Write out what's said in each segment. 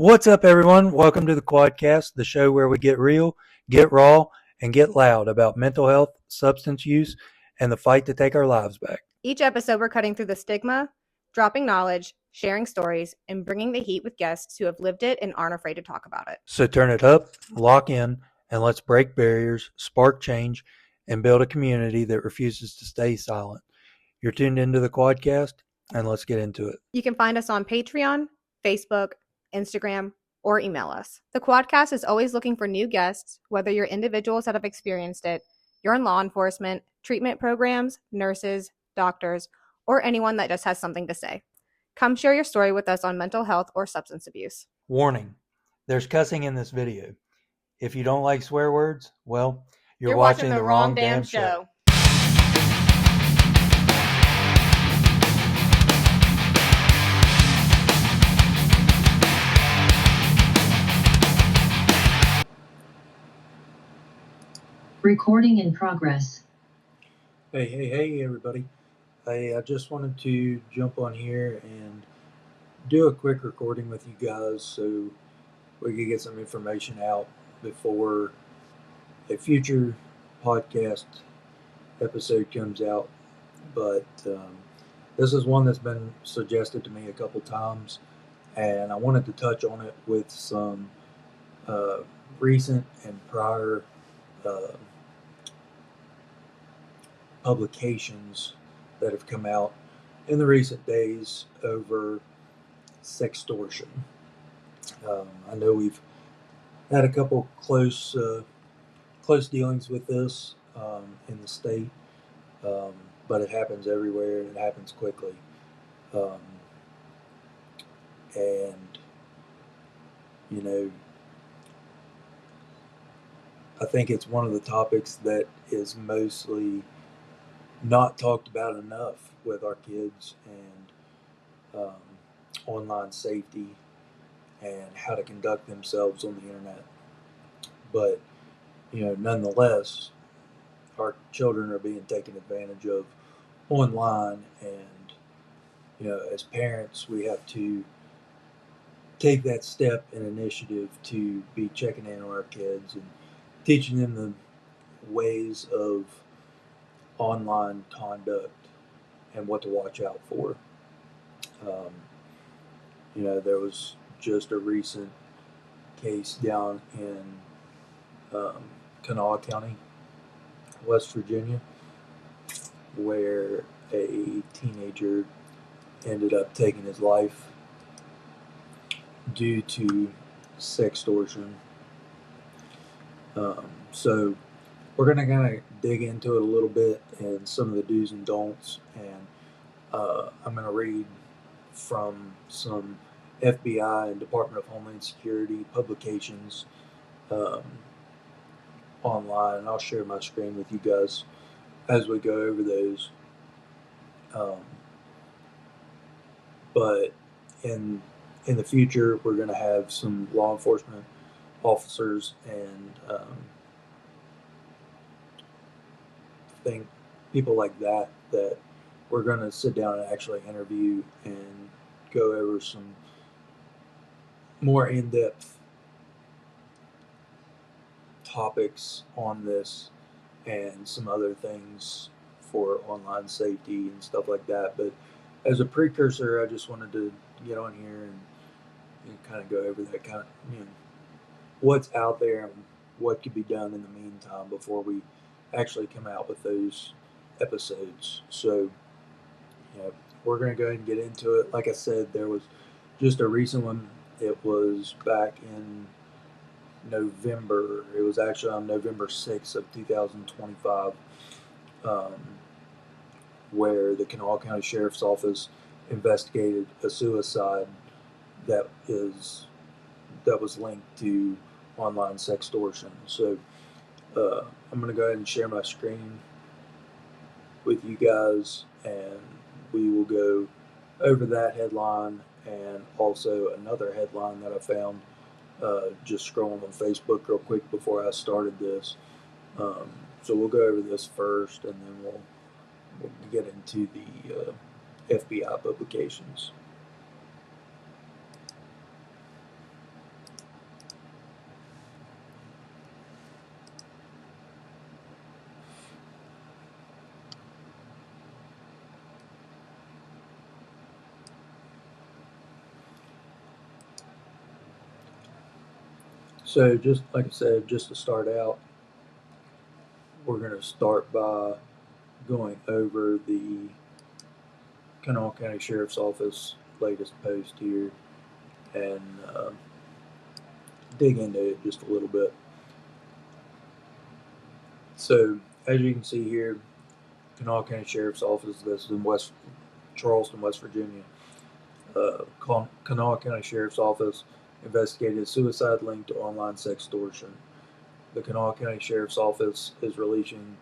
What's up, everyone? Welcome to the Quadcast, the show where we get real, get raw, and get loud about mental health, substance use, and the fight to take our lives back. Each episode, we're cutting through the stigma, dropping knowledge, sharing stories, and bringing the heat with guests who have lived it and aren't afraid to talk about it. So turn it up, lock in, and let's break barriers, spark change, and build a community that refuses to stay silent. You're tuned into the Quadcast, and let's get into it. You can find us on Patreon, Facebook, Instagram, or email us. The Quadcast is always looking for new guests, whether you're individuals that have experienced it, you're in law enforcement, treatment programs, nurses, doctors, or anyone that just has something to say. Come share your story with us on mental health or substance abuse. Warning, there's cussing in this video. If you don't like swear words, well, you're watching the wrong damn show. Recording in progress. Hey, everybody. I just wanted to jump on here and do a quick recording with you guys so we could get some information out before a future podcast episode comes out. But this is one that's been suggested to me a couple times, and I wanted to touch on it with some recent and prior publications that have come out in the recent days over sextortion. I know we've had a couple close dealings with this in the state, but it happens everywhere and it happens quickly. And you know, I think it's one of the topics that is mostly not talked about enough with our kids, and online safety and how to conduct themselves on the internet. But nonetheless, our children are being taken advantage of online, and as parents, we have to take that step and initiative to be checking in on our kids and teaching them the ways of online conduct and what to watch out for. There was just a recent case down in Kanawha County, West Virginia, where a teenager ended up taking his life due to sextortion. So we're going to kind of dig into it a little bit and some of the do's and don'ts, and I'm going to read from some FBI and Department of Homeland Security publications online, and I'll share my screen with you guys as we go over those. But in the future, we're going to have some law enforcement officers and people like that we're going to sit down and actually interview and go over some more in-depth topics on this and some other things for online safety and stuff like that. But as a precursor, I just wanted to get on here and kind of go over that kind of, what's out there and what could be done in the meantime before we actually come out with those episodes. So, we're going to go ahead and get into it. Like I said, there was just a recent one. It was back in November. It was actually on November 6th of 2025, where the Kanawha County Sheriff's Office investigated a suicide that was linked to online sextortion. So I'm going to go ahead and share my screen with you guys, and we will go over that headline and also another headline that I found just scrolling on Facebook real quick before I started this. So we'll go over this first, and then we'll get into the FBI publications. So, just like I said, just to start out, we're going to start by going over the Kanawha County Sheriff's Office latest post here and dig into it just a little bit. So, as you can see here, Kanawha County Sheriff's Office, this is in Charleston, West Virginia. Kanawha County Sheriff's Office investigated a suicide linked to online sextortion. The Kanawha County Sheriff's Office is releasing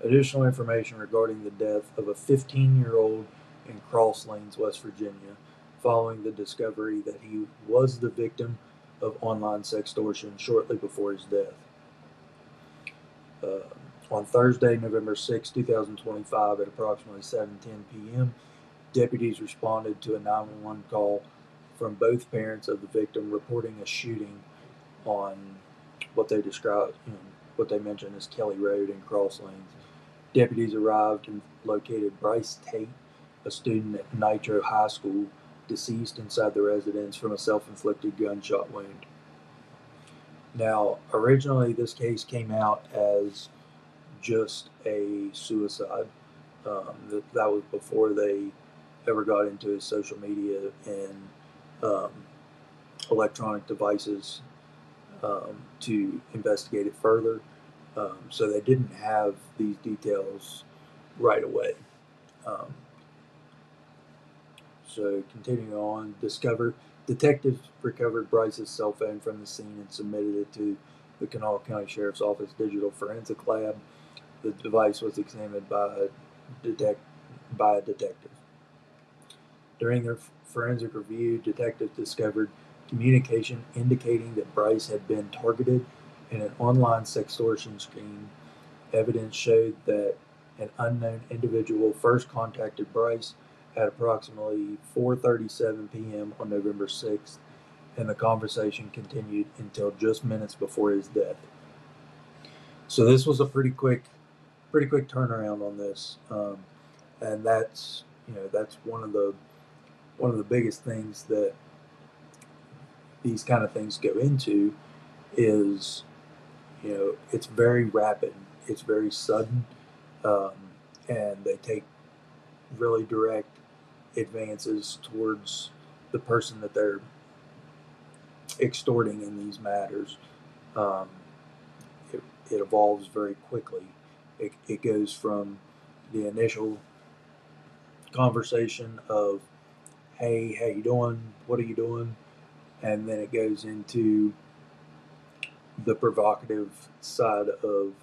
additional information regarding the death of a 15-year-old in Cross Lanes, West Virginia, following the discovery that he was the victim of online sextortion shortly before his death. On Thursday, November 6, 2025, at approximately 7:10 p.m., deputies responded to a 911 call from both parents of the victim reporting a shooting on what they described, what they mentioned as Kelly Road in Cross Lanes. Deputies arrived and located Bryce Tate, a student at Nitro High School, deceased inside the residence from a self-inflicted gunshot wound. Now, originally, this case came out as just a suicide. That was before they ever got into his social media and electronic devices to investigate it further. So they didn't have these details right away. So continuing on, detectives recovered Bryce's cell phone from the scene and submitted it to the Kanawha County Sheriff's Office Digital Forensic Lab. The device was examined by a detective. During their forensic review, detectives discovered communication indicating that Bryce had been targeted in an online sextortion scheme. Evidence showed that an unknown individual first contacted Bryce at approximately 4:37 p.m. on November 6th, and the conversation continued until just minutes before his death. So this was a pretty quick turnaround on this, and that's one of the biggest things that these kind of things go into is, it's very rapid, it's very sudden, and they take really direct advances towards the person that they're extorting in these matters. Um, it evolves very quickly. It goes from the initial conversation of, hey, how you doing? What are you doing? And then it goes into the provocative side of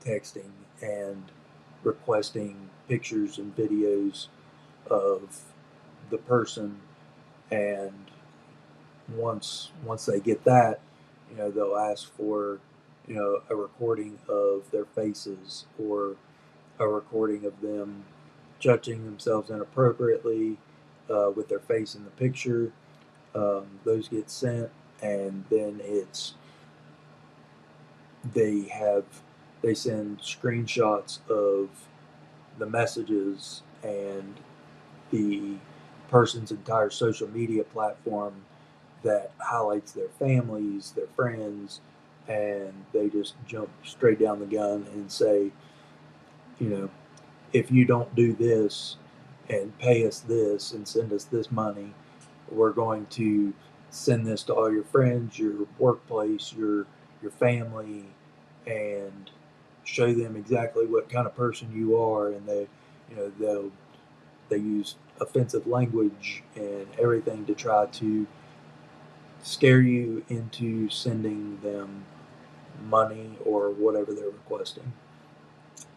texting and requesting pictures and videos of the person, and once they get that, they'll ask for a recording of their faces or a recording of them touching themselves inappropriately with their face in the picture. Those get sent, and then they send screenshots of the messages and the person's entire social media platform that highlights their families, their friends, and they just jump straight down the gun and say, if you don't do this and pay us this and send us this money, we're going to send this to all your friends, your workplace, your family, and show them exactly what kind of person you are. And they use offensive language and everything to try to scare you into sending them money or whatever they're requesting.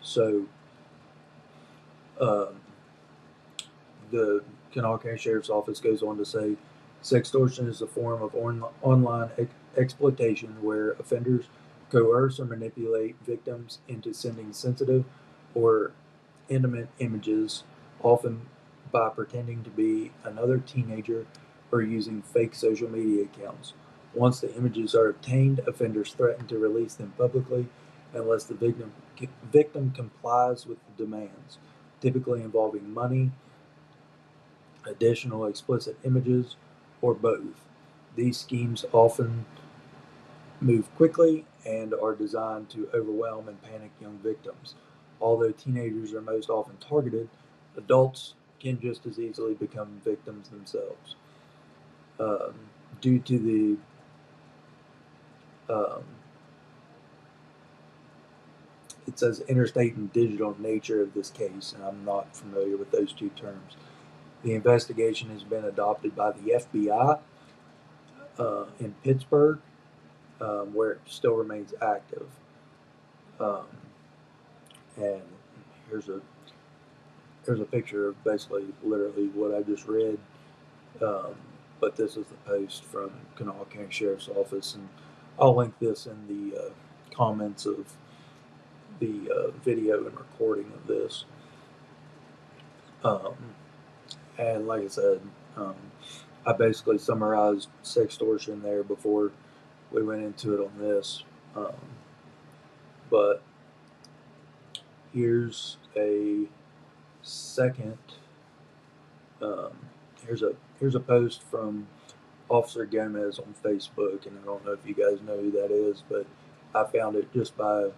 So the Kanawha County Sheriff's Office goes on to say, sextortion is a form of online exploitation where offenders coerce or manipulate victims into sending sensitive or intimate images, often by pretending to be another teenager or using fake social media accounts. Once the images are obtained, offenders threaten to release them publicly unless the victim complies with the demands, typically involving money, additional explicit images, or both. These schemes often move quickly and are designed to overwhelm and panic young victims. Although teenagers are most often targeted, adults can just as easily become victims themselves. Um, Due to the, it says interstate and digital nature of this case, and I'm not familiar with those two terms. The investigation has been adopted by the FBI in Pittsburgh, where it still remains active. Um, and here's a picture of basically literally what I just read. Um, but this is the post from Kanawha County Sheriff's Office, and I'll link this in the comments of the video and recording of this. Um, and like I said, um, I basically summarized sextortion there before we went into it on this. But here's a second. Um, here's a post from Officer Gomez on Facebook, and I don't know if you guys know who that is, but I found it just by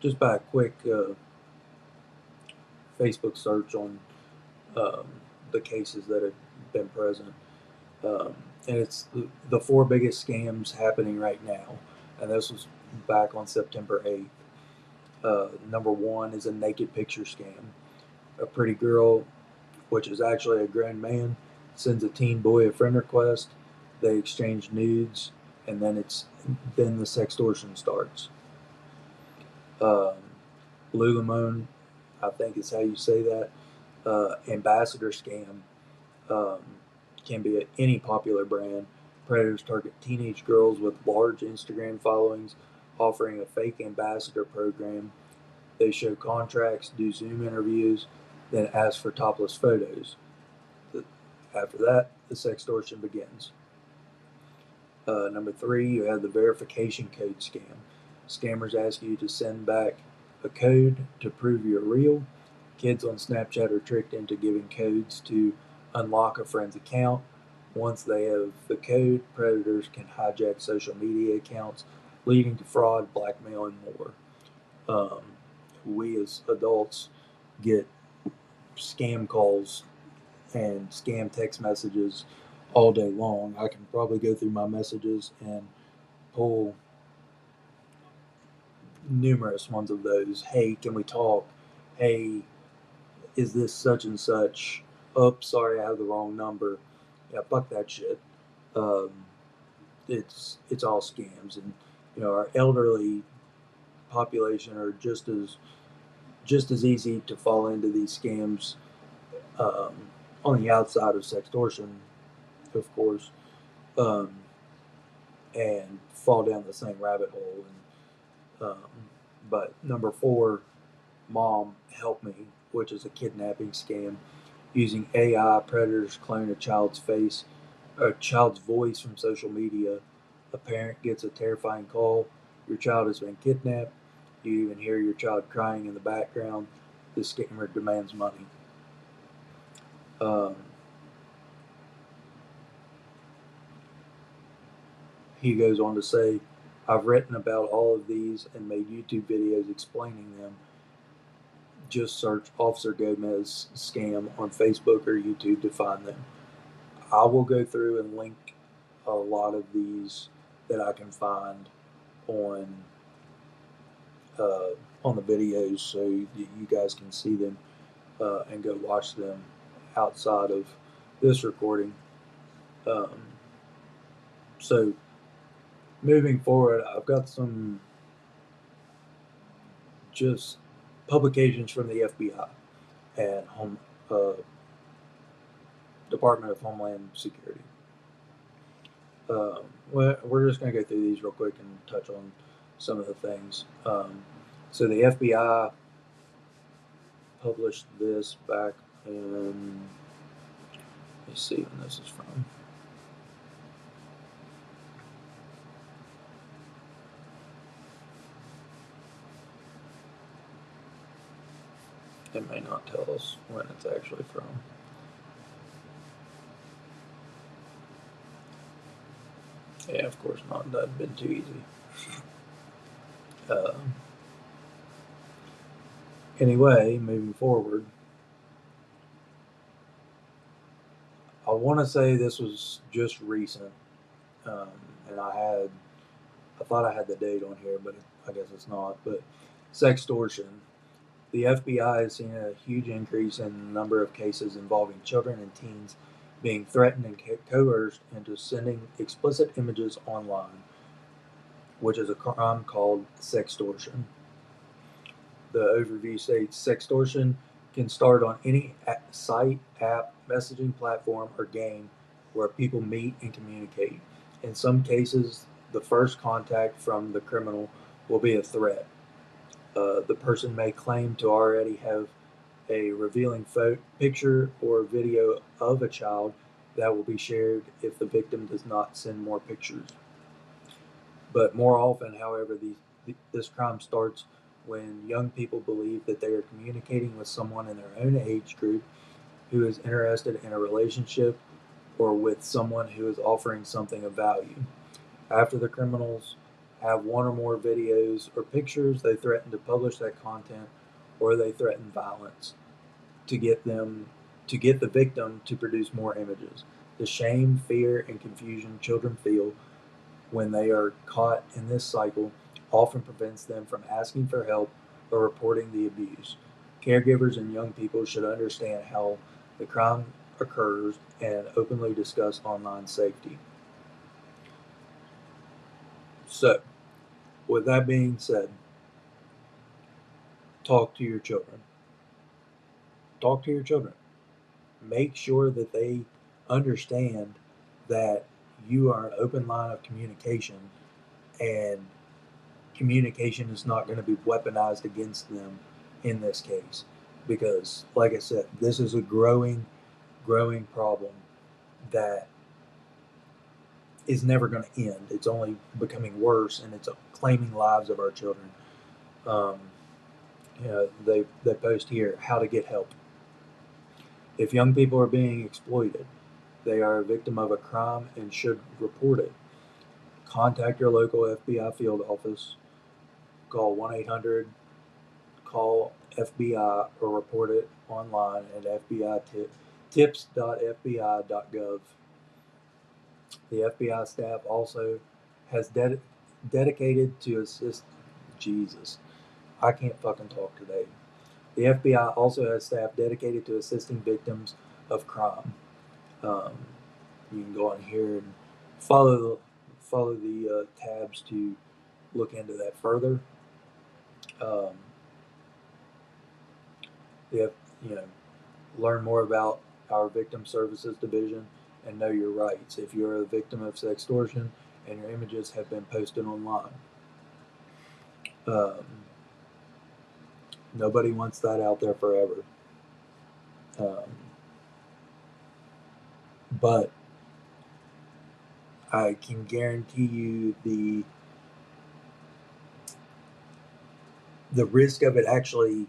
a quick Facebook search on um, the cases that have been present. Um, and it's the four biggest scams happening right now, and this was back on September 8th. Number one is a naked picture scam. A pretty girl, which is actually a grown man, sends a teen boy a friend request. They exchange nudes, and then the sextortion starts. Um, Lululemon, I think is how you say that. Ambassador scam um, can be any popular brand. Predators target teenage girls with large Instagram followings, offering a fake ambassador program. They show contracts, do Zoom interviews, then ask for topless photos. After that, the sextortion begins. Number three, you have the verification code scam. Scammers ask you to send back a code to prove you're real. Kids on Snapchat are tricked into giving codes to unlock a friend's account. Once they have the code, predators can hijack social media accounts, leading to fraud, blackmail, and more. Um, we as adults get scam calls and scam text messages all day long. I can probably go through my messages and pull numerous ones of those. Hey, can we talk? Hey, is this such and such? Oops, sorry, I have the wrong number. Yeah, fuck that shit. Um, it's all scams, and our elderly population are just as easy to fall into these scams um, on the outside of sextortion, of course, um, and fall down the same rabbit hole. And but number four, Mom Help Me, which is a kidnapping scam. Using AI, predators clone a child's voice from social media. A parent gets a terrifying call. Your child has been kidnapped. You even hear your child crying in the background. The scammer demands money. Um, he goes on to say, I've written about all of these and made YouTube videos explaining them. Just search Officer Gomez scam on Facebook or YouTube to find them. I will go through and link a lot of these that I can find on uh, on the videos so you guys can see them and go watch them outside of this recording. Um, so moving forward, I've got some just publications from the FBI and Department of Homeland Security. We're just going to go through these real quick and touch on some of the things. So the FBI published this back in, let's see when this is from. It may not tell us when it's actually from. Yeah, of course not. That'd been too easy. Anyway, moving forward, I want to say this was just recent, um, and I thought I had the date on here, but I guess it's not. But sextortion. The FBI has seen a huge increase in the number of cases involving children and teens being threatened and coerced into sending explicit images online, which is a crime called sextortion. The overview states sextortion can start on any site, app, messaging platform, or game where people meet and communicate. In some cases, the first contact from the criminal will be a threat. The person may claim to already have a revealing picture or video of a child that will be shared if the victim does not send more pictures. But more often, however, this crime starts when young people believe that they are communicating with someone in their own age group who is interested in a relationship or with someone who is offering something of value. After the criminals have one or more videos or pictures, they threaten to publish that content or they threaten violence to get the victim to produce more images. The shame, fear, and confusion children feel when they are caught in this cycle often prevents them from asking for help or reporting the abuse. Caregivers and young people should understand how the crime occurs and openly discuss online safety. So, with that being said, talk to your children. Talk to your children. Make sure that they understand that you are an open line of communication and communication is not going to be weaponized against them in this case because like I said, this is a growing problem that is never going to end. It's only becoming worse and it's claiming lives of our children. um, they post here how to get help. If young people are being exploited, they are a victim of a crime and should report it. Contact your local FBI field office. Call 1-800 call FBI or report it online at tips.fbi.gov. The FBI staff also has dedicated to assist. Jesus, I can't fucking talk today. The FBI also has staff dedicated to assisting victims of crime. Um, you can go on here and follow the tabs to look into that further. Um, they have, you know, learn more about our Victim Services Division and know your rights if you're a victim of sextortion and your images have been posted online. Um, Nobody wants that out there forever. Um, but I can guarantee you the risk of it actually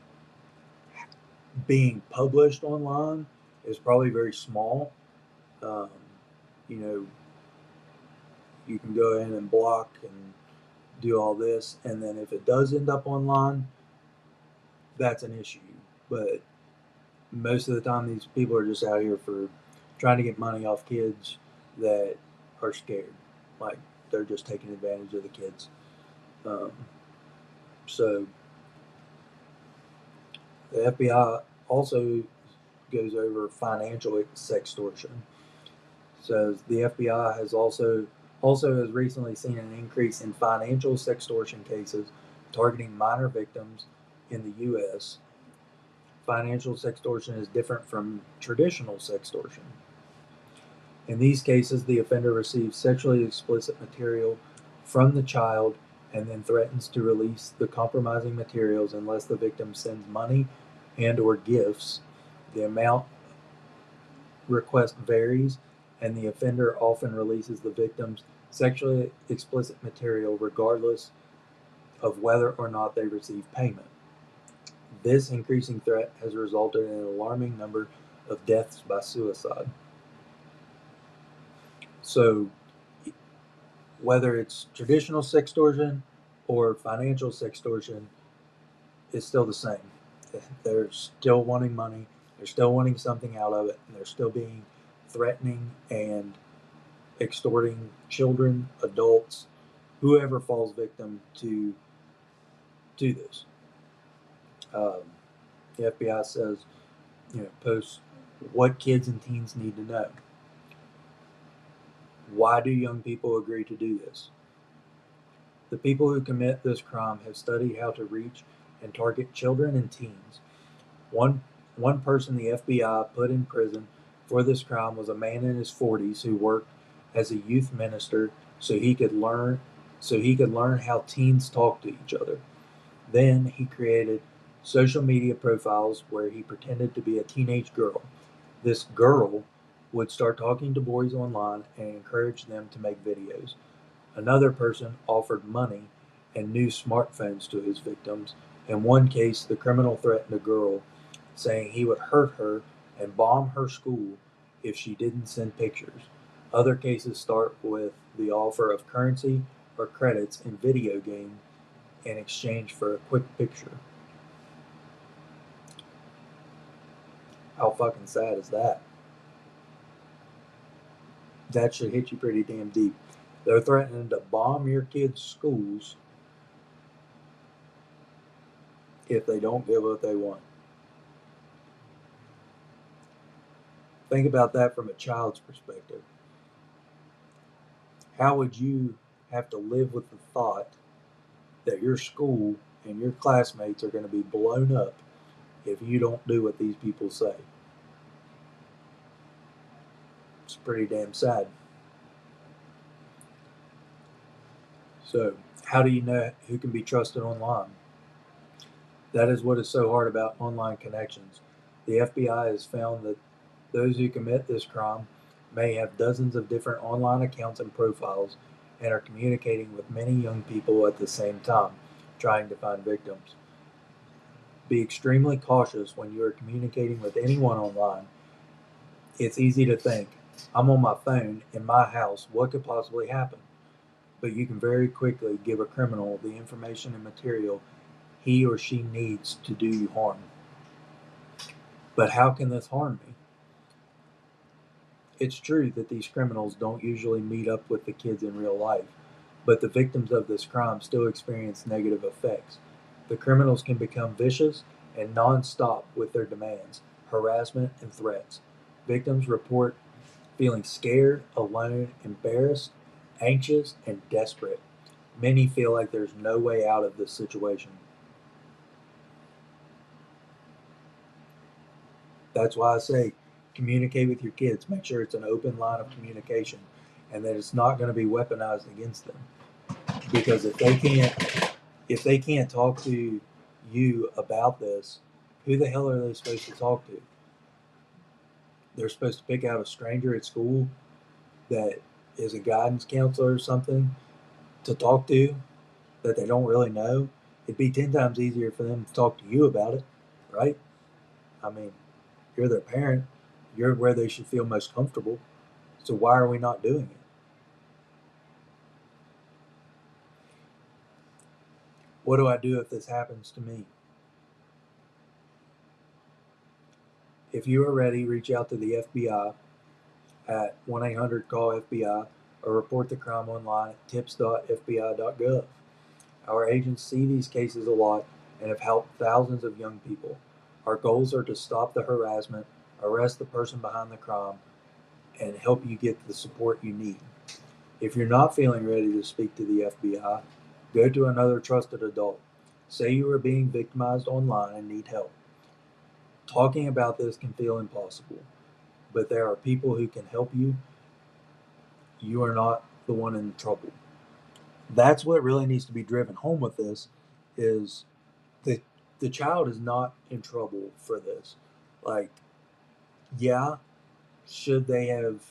being published online is probably very small. Um, you know, you can go in and block and do all this, and then if it does end up online, that's an issue. But most of the time, these people are just out here for trying to get money off kids that are scared. Like they're just taking advantage of the kids. Um, so the FBI also goes over financial sextortion. Says the FBI has also has recently seen an increase in financial sextortion cases targeting minor victims in the U.S. Financial sextortion is different from traditional sextortion. In these cases, the offender receives sexually explicit material from the child and then threatens to release the compromising materials unless the victim sends money and or gifts. The amount request varies, and the offender often releases the victim's sexually explicit material regardless of whether or not they receive payment. This increasing threat has resulted in an alarming number of deaths by suicide. So, whether it's traditional sextortion or financial sextortion, is still the same. They're still wanting money. They're still wanting something out of it. And they're still being threatening and extorting children, adults, whoever falls victim to this. Um, the FBI says, post what kids and teens need to know. Why do young people agree to do this? The people who commit this crime have studied how to reach and target children and teens. One one person the FBI put in prison for this crime was a man in his 40s who worked as a youth minister so he could learn how teens talk to each other. Then he created social media profiles where he pretended to be a teenage girl. This girl would start talking to boys online and encourage them to make videos. Another person offered money and new smartphones to his victims. In one case, the criminal threatened a girl, saying he would hurt her and bomb her school if she didn't send pictures. Other cases start with the offer of currency or credits in video game in exchange for a quick picture. How fucking sad is that? That should hit you pretty damn deep. They're threatening to bomb your kids' schools if they don't get what they want. Think about that from a child's perspective. How would you have to live with the thought that your school and your classmates are going to be blown up if you don't do what these people say? It's pretty damn sad. So, how do you know who can be trusted online? That is what is so hard about online connections. The FBI has found that those who commit this crime may have dozens of different online accounts and profiles and are communicating with many young people at the same time, trying to find victims. Be extremely cautious when you are communicating with anyone online. It's easy to think, I'm on my phone in my house, what could possibly happen? But you can very quickly give a criminal the information and material he or she needs to do you harm. But how can this harm me? It's true that these criminals don't usually meet up with the kids in real life, but the victims of this crime still experience negative effects. The criminals can become vicious and non-stop with their demands, harassment, and threats. Victims report feeling scared, alone, embarrassed, anxious, and desperate. Many feel like there's no way out of this situation. That's why I say communicate with your kids. Make sure it's an open line of communication and that it's not going to be weaponized against them. Because if they can't talk to you about this, who the hell are they supposed to talk to? They're supposed to pick out a stranger at school that is a guidance counselor or something to talk to that they don't really know. It'd be 10 times easier for them to talk to you about it, right? I mean, you're their parent. You're where they should feel most comfortable. So why are we not doing it? What do I do if this happens to me? If you are ready, reach out to the FBI at 1-800-CALL-FBI or report the crime online at tips.fbi.gov. Our agents see these cases a lot and have helped thousands of young people. Our goals are to stop the harassment, arrest the person behind the crime, and help you get the support you need. If you're not feeling ready to speak to the FBI, go to another trusted adult. Say you are being victimized online and need help. Talking about this can feel impossible, but there are people who can help you. You are not the one in trouble. That's what really needs to be driven home with this is that the child is not in trouble for this. Like, yeah, should they have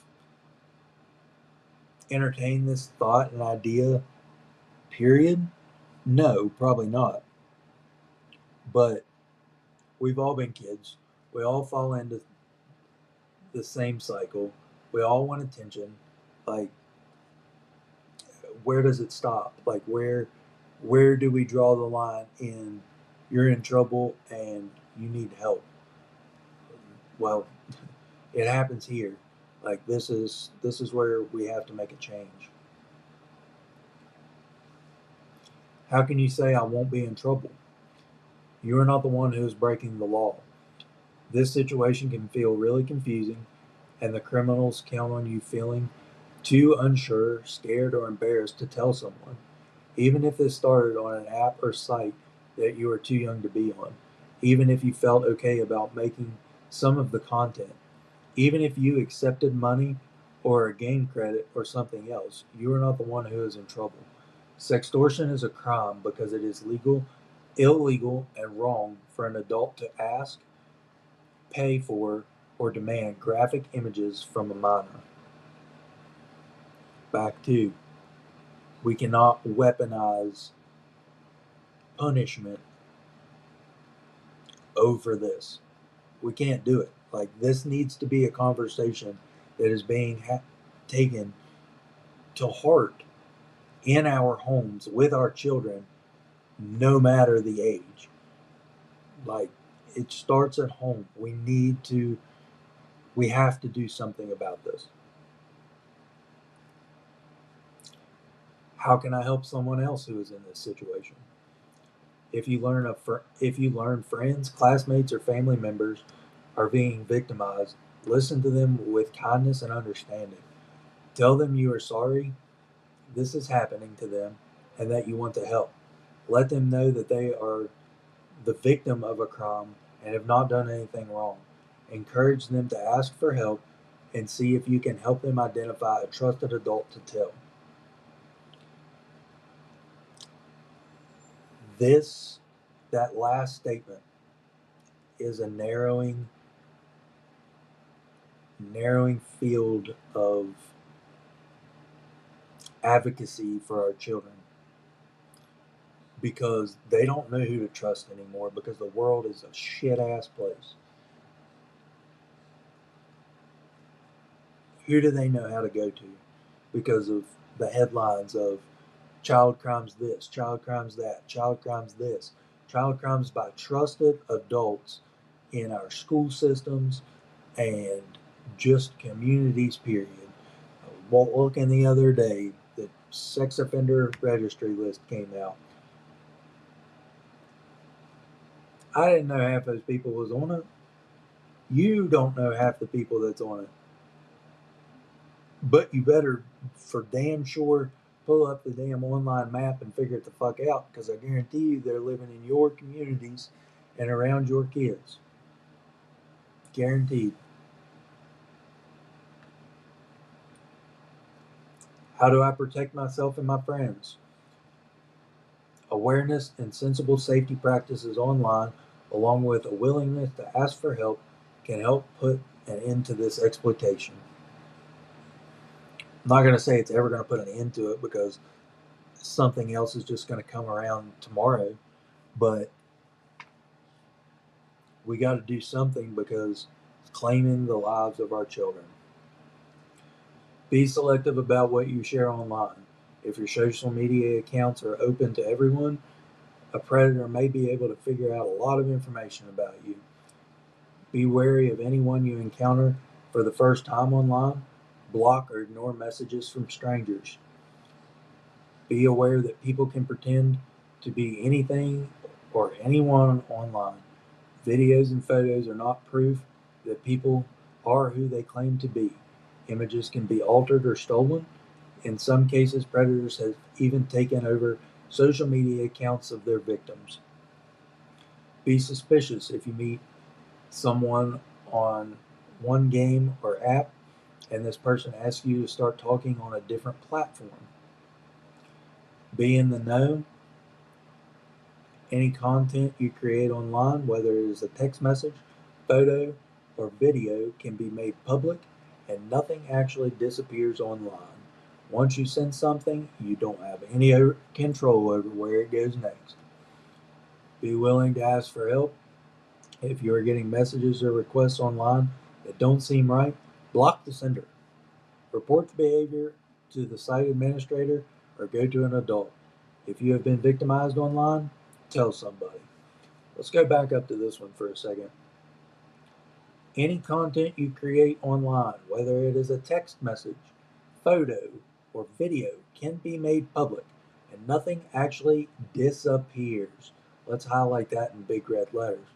entertained this thought and idea, period? No, probably not. But we've all been kids. We all fall into the same cycle. We all want attention. Like, where does it stop? Like where do we draw the line in you're in trouble and you need help? Well, it happens here. Like this is where we have to make a change. How can you say I won't be in trouble? You are not the one who is breaking the law. This situation can feel really confusing, and the criminals count on you feeling too unsure, scared, or embarrassed to tell someone, even if this started on an app or site that you are too young to be on, even if you felt okay about making some of the content, even if you accepted money or a game credit or something else, you are not the one who is in trouble. Sextortion is a crime because it is legal, illegal, and wrong for an adult to ask, pay for, or demand graphic images from a minor. Back to, we cannot weaponize punishment over this. We can't do it. Like, this needs to be a conversation that is being taken to heart in our homes with our children, no matter the age. Like, it starts at home. We have to do something about this. How can I help someone else who is in this situation? If you learn friends, classmates, or family members are being victimized, listen to them with kindness and understanding. Tell them you are sorry this is happening to them and that you want to help. Let them know that they are the victim of a crime and have not done anything wrong. Encourage them to ask for help and see if you can help them identify a trusted adult to tell. That last statement is a narrowing field of advocacy for our children, because they don't know who to trust anymore, because the world is a shit ass place. Who do they know how to go to because of the headlines of child crimes this, child crimes that, child crimes this, child crimes by trusted adults in our school systems and just communities, period. I was looking the other day, the sex offender registry list came out. I didn't know half those people was on it. You don't know half the people that's on it. But you better, for damn sure, pull up the damn online map and figure it the fuck out, because I guarantee you they're living in your communities and around your kids. Guaranteed. How do I protect myself and my friends? Awareness and sensible safety practices online, along with a willingness to ask for help, can help put an end to this exploitation. I'm not going to say it's ever going to put an end to it, because something else is just going to come around tomorrow, but we got to do something, because it's claiming the lives of our children. Be selective about what you share online. If your social media accounts are open to everyone, a predator may be able to figure out a lot of information about you. Be wary of anyone you encounter for the first time online. Block or ignore messages from strangers. Be aware that people can pretend to be anything or anyone online. Videos and photos are not proof that people are who they claim to be. Images can be altered or stolen. In some cases, predators have even taken over social media accounts of their victims. Be suspicious if you meet someone on one game or app and this person asks you to start talking on a different platform. Be in the know. Any content you create online, whether it is a text message, photo, or video, can be made public, and nothing actually disappears online. Once you send something, you don't have any control over where it goes next. Be willing to ask for help. If you are getting messages or requests online that don't seem right, block the sender. Report the behavior to the site administrator or go to an adult. If you have been victimized online, tell somebody. Let's go back up to this one for a second. Any content you create online, whether it is a text message, photo, or video, can be made public, and nothing actually disappears. Let's highlight that in big red letters.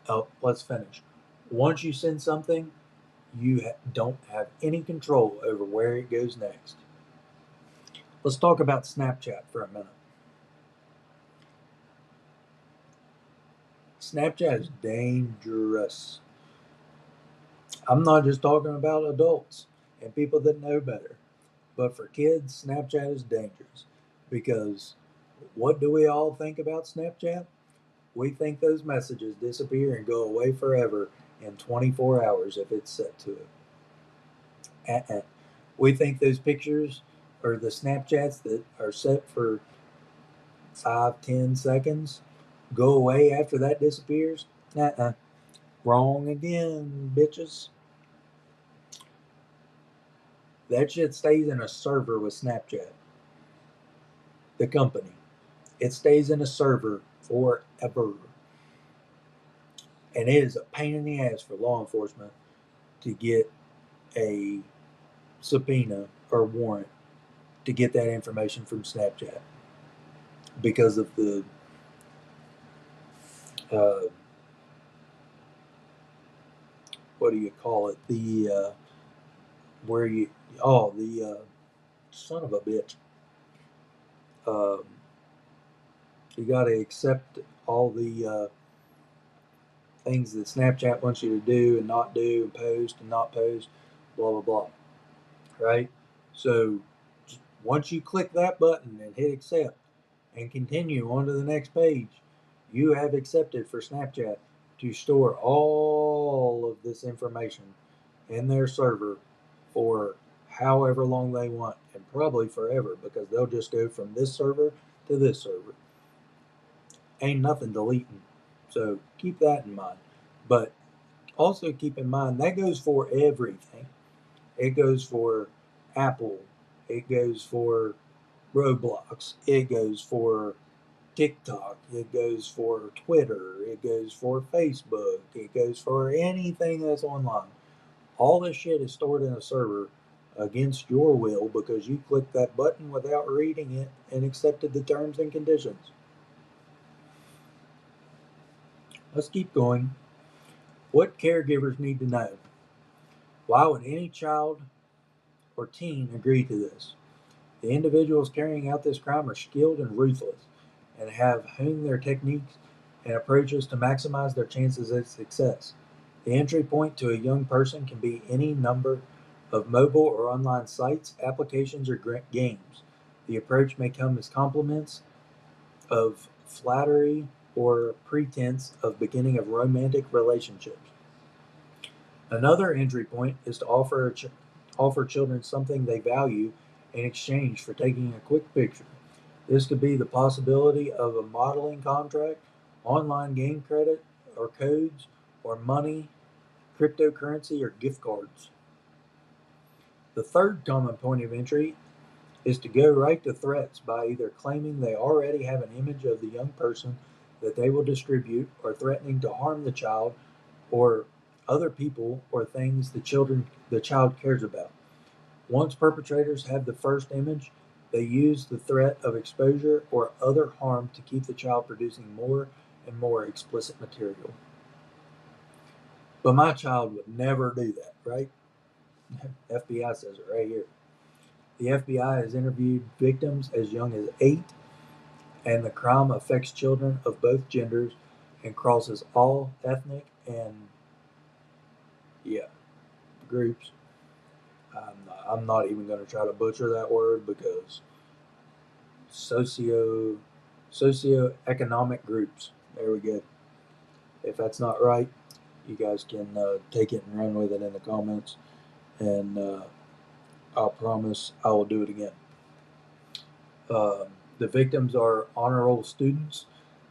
Oh, let's finish. Once you send something, you don't have any control over where it goes next. Let's talk about Snapchat for a minute. Snapchat is dangerous. I'm not just talking about adults and people that know better, but for kids, Snapchat is dangerous because what do we all think about Snapchat? We think those messages disappear and go away forever in 24 hours if it's set to it. We think those pictures or the Snapchats that are set for 5-10 seconds go away after that disappears. Wrong again, bitches. That shit stays in a server with Snapchat, the company. It stays in a server forever. And it is a pain in the ass for law enforcement to get a subpoena or warrant to get that information from Snapchat because of the what do you call it? The where you the son of a bitch. You got to accept all the things that Snapchat wants you to do and not do, and post and not post, blah blah blah. Right? So once you click that button and hit accept and continue on to the next page, you have accepted for Snapchat to store all of this information in their server for however long they want, and probably forever, because they'll just go from this server to this server. Ain't nothing deleting. So keep that in mind. But also keep in mind that goes for everything. It goes for Apple. It goes for Roblox. It goes for TikTok. It goes for Twitter. It goes for Facebook. It goes for anything that's online. All this shit is stored in a server against your will because you clicked that button without reading it and accepted the terms and conditions. Let's keep going. What caregivers need to know? Why would any child or teen agree to this? The individuals carrying out this crime are skilled and ruthless and have honed their techniques and approaches to maximize their chances of success. The entry point to a young person can be any number of mobile or online sites, applications, or games. The approach may come as compliments of flattery or pretense of beginning of romantic relationships. Another entry point is to offer children something they value in exchange for taking a quick picture. This could be the possibility of a modeling contract, online game credit or codes, or money, cryptocurrency, or gift cards. The third common point of entry is to go right to threats by either claiming they already have an image of the young person that they will distribute or threatening to harm the child or other people or things the child cares about. Once perpetrators have the first image, they use the threat of exposure or other harm to keep the child producing more and more explicit material. But my child would never do that, right? FBI says it right here. The FBI has interviewed victims as young as 8, and the crime affects children of both genders and crosses all ethnic and groups. I'm not even going to try to butcher that word because socioeconomic groups. There we go. If that's not right, you guys can take it and run with it in the comments, and I'll promise I will do it again. The victims are honor roll students,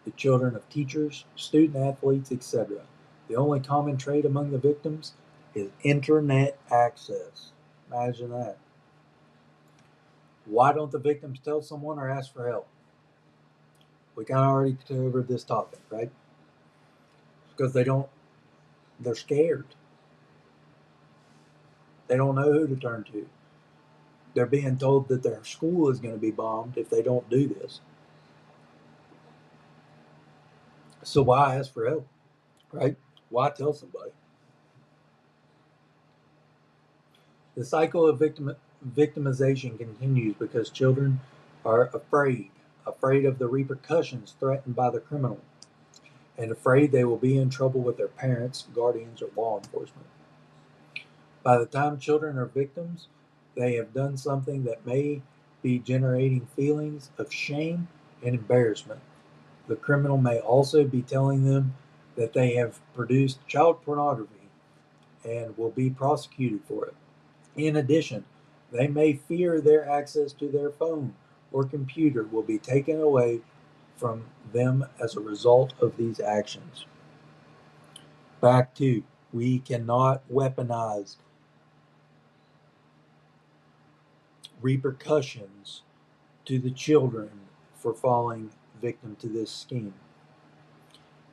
the children of teachers, student athletes, etc. The only common trait among the victims is internet access. Imagine that. Why don't the victims tell someone or ask for help? We kind of already covered this topic, right? Because they're scared. They don't know who to turn to. They're being told that their school is going to be bombed if they don't do this. So why ask for help, right? Why tell somebody? The cycle of victimization continues because children are afraid of the repercussions threatened by the criminal, and afraid they will be in trouble with their parents, guardians, or law enforcement. By the time children are victims, they have done something that may be generating feelings of shame and embarrassment. The criminal may also be telling them that they have produced child pornography and will be prosecuted for it. In addition, they may fear their access to their phone or computer will be taken away from them as a result of these actions. Back to, we cannot weaponize repercussions to the children for falling victim to this scheme.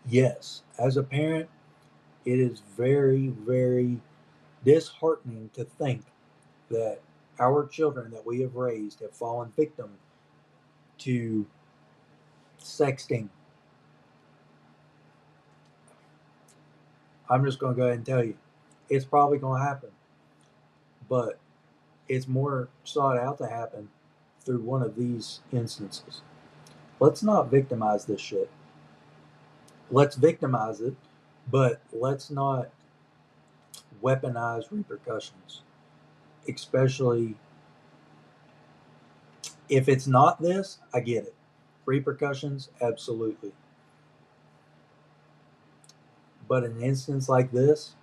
Yes, as a parent, it is very, very disheartening to think that our children that we have raised have fallen victim to sexting. I'm just going to go ahead and tell you, it's probably going to happen, but it's more sought out to happen through one of these instances. Let's not victimize this shit. Let's victimize it, but let's not weaponize repercussions, especially if it's not this. I get it. Repercussions, absolutely. But in an instance like this,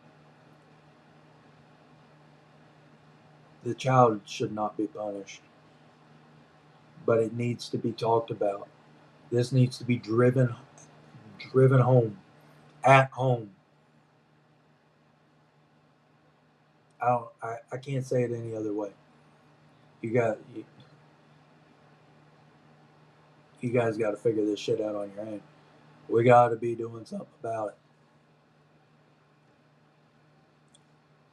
the child should not be punished, but it needs to be talked about. This needs to be driven home, at home. I can't say it any other way. You, you guys got to figure this shit out on your own. We got to be doing something about it.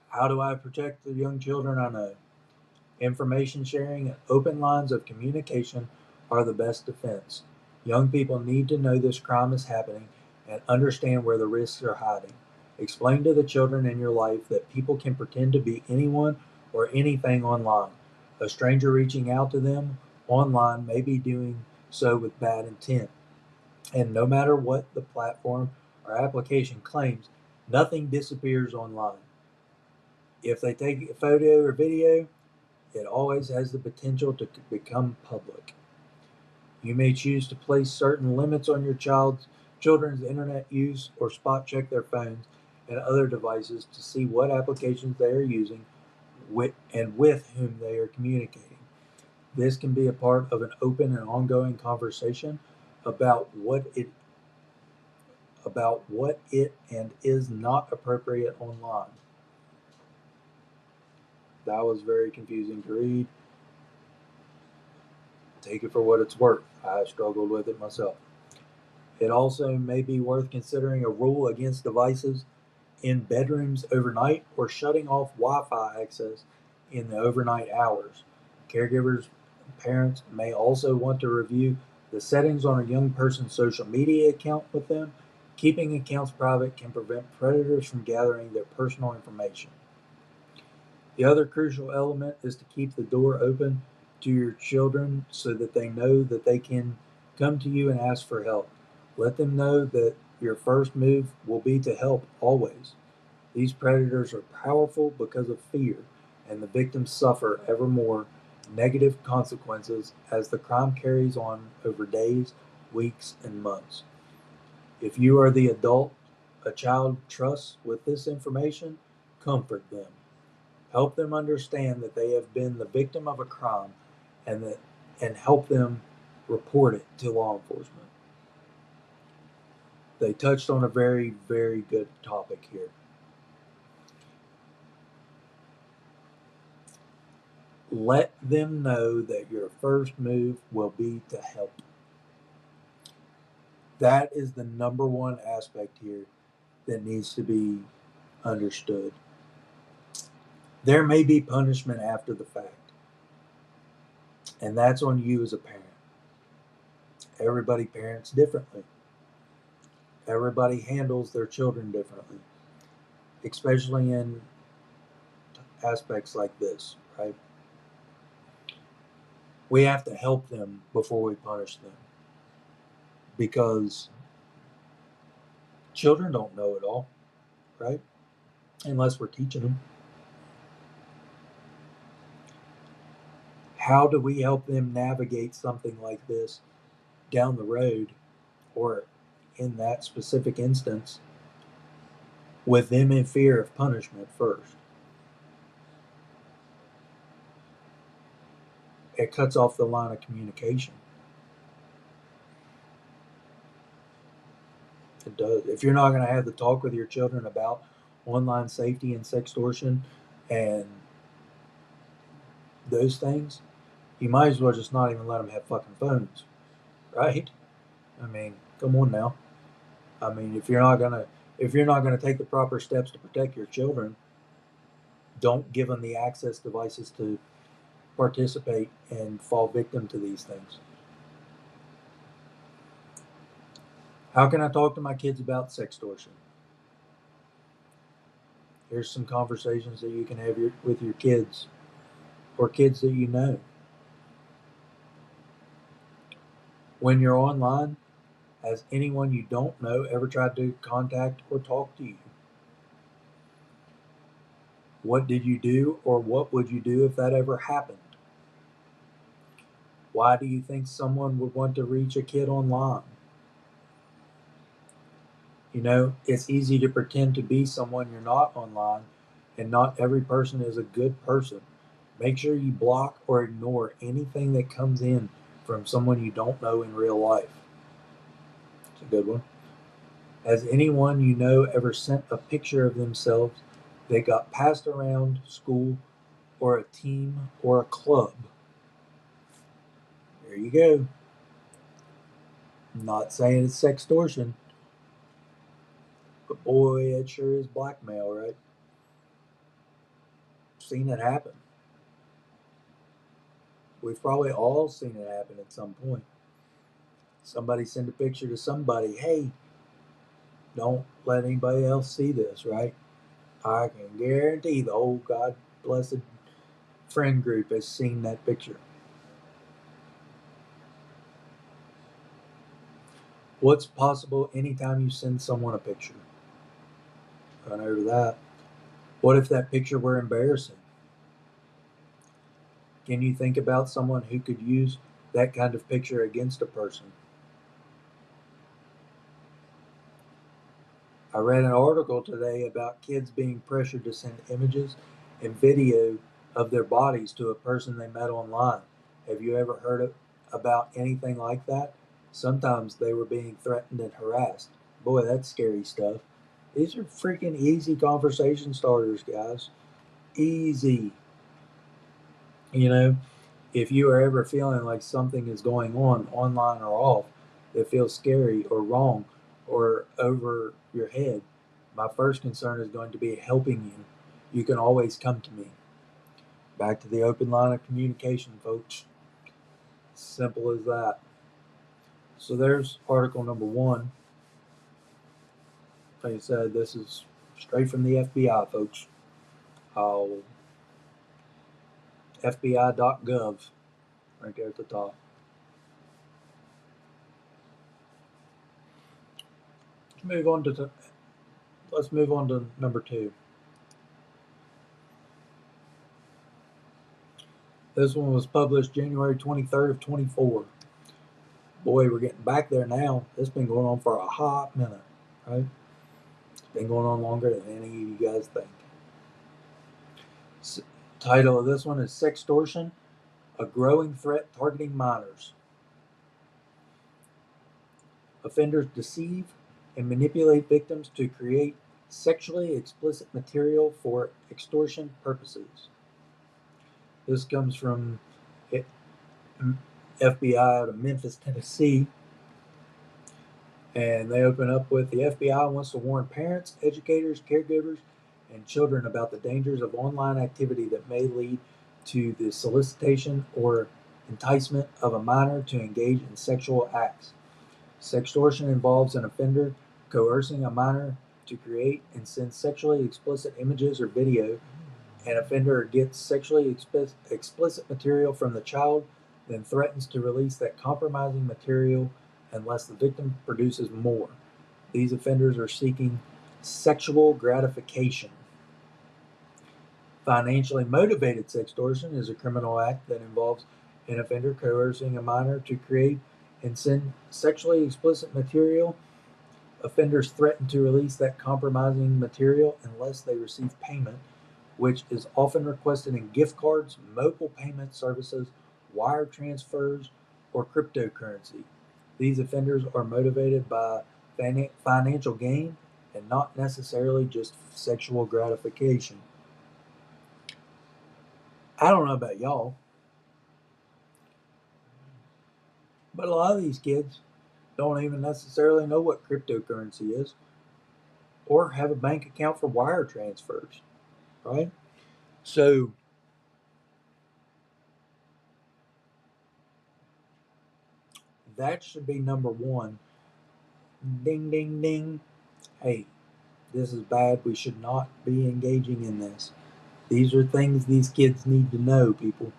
How do I protect the young children? I know. Information sharing and open lines of communication are the best defense. Young people need to know this crime is happening and understand where the risks are hiding. Explain to the children in your life that people can pretend to be anyone or anything online. A stranger reaching out to them online may be doing so with bad intent. And no matter what the platform or application claims, nothing disappears online. If they take a photo or video, it always has the potential to become public. You may choose to place certain limits on your children's internet use or spot check their phones and other devices to see what applications they are using and with whom they are communicating. This can be a part of an open and ongoing conversation about what it and is not appropriate online. That was very confusing to read. Take it for what it's worth. I struggled with it myself. It also may be worth considering a rule against devices in bedrooms overnight or shutting off Wi Fi access in the overnight hours. Caregivers and parents may also want to review the settings on a young person's social media account with them. Keeping accounts private can prevent predators from gathering their personal information. The other crucial element is to keep the door open to your children so that they know that they can come to you and ask for help. Let them know that your first move will be to help always. These predators are powerful because of fear, and the victims suffer ever more negative consequences as the crime carries on over days, weeks, and months. If you are the adult a child trusts with this information, comfort them. Help them understand that they have been the victim of a crime and help them report it to law enforcement. They touched on a very, very good topic here. Let them know that your first move will be to help. That is the number one aspect here that needs to be understood. There may be punishment after the fact, and that's on you as a parent. Everybody parents differently. Everybody handles their children differently, especially in aspects like this, right? We have to help them before we punish them, because children don't know it all, right? Unless we're teaching them. How do we help them navigate something like this down the road, or in that specific instance, with them in fear of punishment first? It cuts off the line of communication. It does. If you're not going to have the talk with your children about online safety and sextortion and those things, you might as well just not even let them have fucking phones, right? I mean, come on now. I mean, if you're not gonna take the proper steps to protect your children, don't give them the access devices to participate and fall victim to these things. How can I talk to my kids about sextortion? Here's some conversations that you can have with your kids or kids that you know. When you're online, has anyone you don't know ever tried to contact or talk to you? What did you do, or what would you do if that ever happened? Why do you think someone would want to reach a kid online? You know, it's easy to pretend to be someone you're not online, and not every person is a good person. Make sure you block or ignore anything that comes in from someone you don't know in real life. It's a good one. Has anyone you know ever sent a picture of themselves that got passed around school or a team or a club? There you go. I'm not saying it's sextortion, but boy, it sure is blackmail, right? Seen it happen. We've probably all seen it happen at some point. Somebody send a picture to somebody, hey, don't let anybody else see this, right? I can guarantee the whole God blessed friend group has seen that picture. What's possible anytime you send someone a picture? Run over that. What if that picture were embarrassing? Can you think about someone who could use that kind of picture against a person? I read an article today about kids being pressured to send images and video of their bodies to a person they met online. Have you ever heard about anything like that? Sometimes they were being threatened and harassed. Boy, that's scary stuff. These are freaking easy conversation starters, guys. Easy. You know, if you are ever feeling like something is going on, online or off, that feels scary or wrong or over your head, my first concern is going to be helping you. You can always come to me. Back to the open line of communication, folks. Simple as that. So there's article number one. Like I said, this is straight from the FBI, folks. FBI.gov, right there at the top. Let's move on to number two. This one was published January 23rd of 24. Boy, we're getting back there now. It's been going on for a hot minute, right? It's been going on longer than any of you guys think. Title of this one is Sextortion, a Growing Threat Targeting Minors. Offenders deceive and manipulate victims to create sexually explicit material for extortion purposes. This comes from FBI out of Memphis, Tennessee. And they open up with the FBI wants to warn parents, educators, caregivers, and children about the dangers of online activity that may lead to the solicitation or enticement of a minor to engage in sexual acts. Sextortion involves an offender coercing a minor to create and send sexually explicit images or video. An offender gets sexually explicit material from the child, then threatens to release that compromising material unless the victim produces more. These offenders are seeking sexual gratification. Financially motivated sextortion is a criminal act that involves an offender coercing a minor to create and send sexually explicit material. Offenders threaten to release that compromising material unless they receive payment, which is often requested in gift cards, mobile payment services, wire transfers, or cryptocurrency. These offenders are motivated by financial gain and not necessarily just sexual gratification. I don't know about y'all, but a lot of these kids don't even necessarily know what cryptocurrency is or have a bank account for wire transfers, right? So that should be number one. Ding, ding, ding. Hey, this is bad. We should not be engaging in this. These are things these kids need to know, people.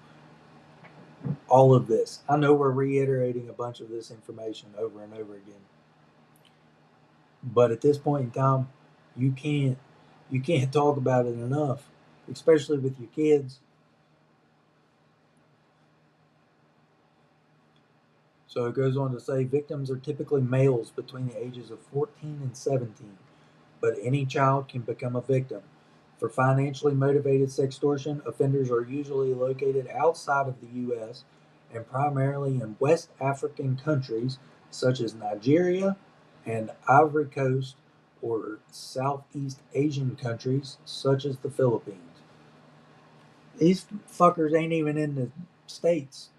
All of this. I know we're reiterating a bunch of this information over and over again. But at this point in time, you can't talk about it enough, especially with your kids. So it goes on to say victims are typically males between the ages of 14 and 17, but any child can become a victim. For financially motivated sextortion, offenders are usually located outside of the U.S. and primarily in West African countries such as Nigeria and Ivory Coast, or Southeast Asian countries such as the Philippines. These fuckers ain't even in the States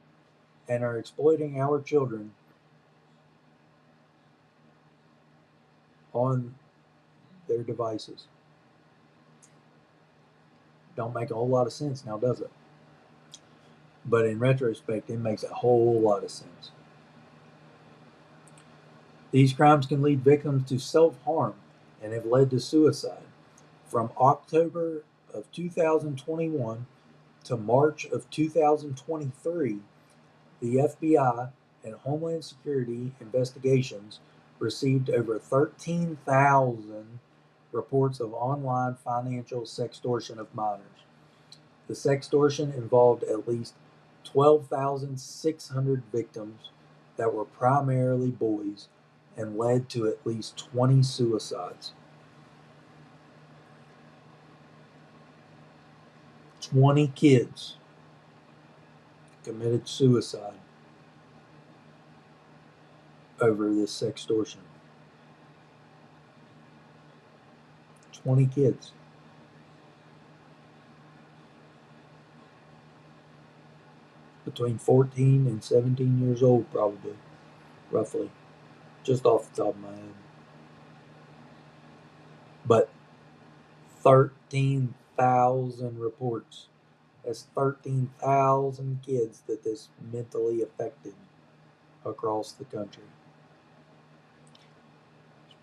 and are exploiting our children on their devices. Don't make a whole lot of sense now, does it? But in retrospect, it makes a whole lot of sense. These crimes can lead victims to self-harm and have led to suicide. From October of 2021 to March of 2023, the FBI and Homeland Security investigations received over 13,000 reports of online financial sextortion of minors. The sextortion involved at least 12,600 victims that were primarily boys and led to at least 20 suicides. 20 kids committed suicide over this sextortion. 20 kids. Between 14 and 17 years old, probably, roughly, just off the top of my head. But 13,000 reports. That's 13,000 kids that this mentally affected across the country.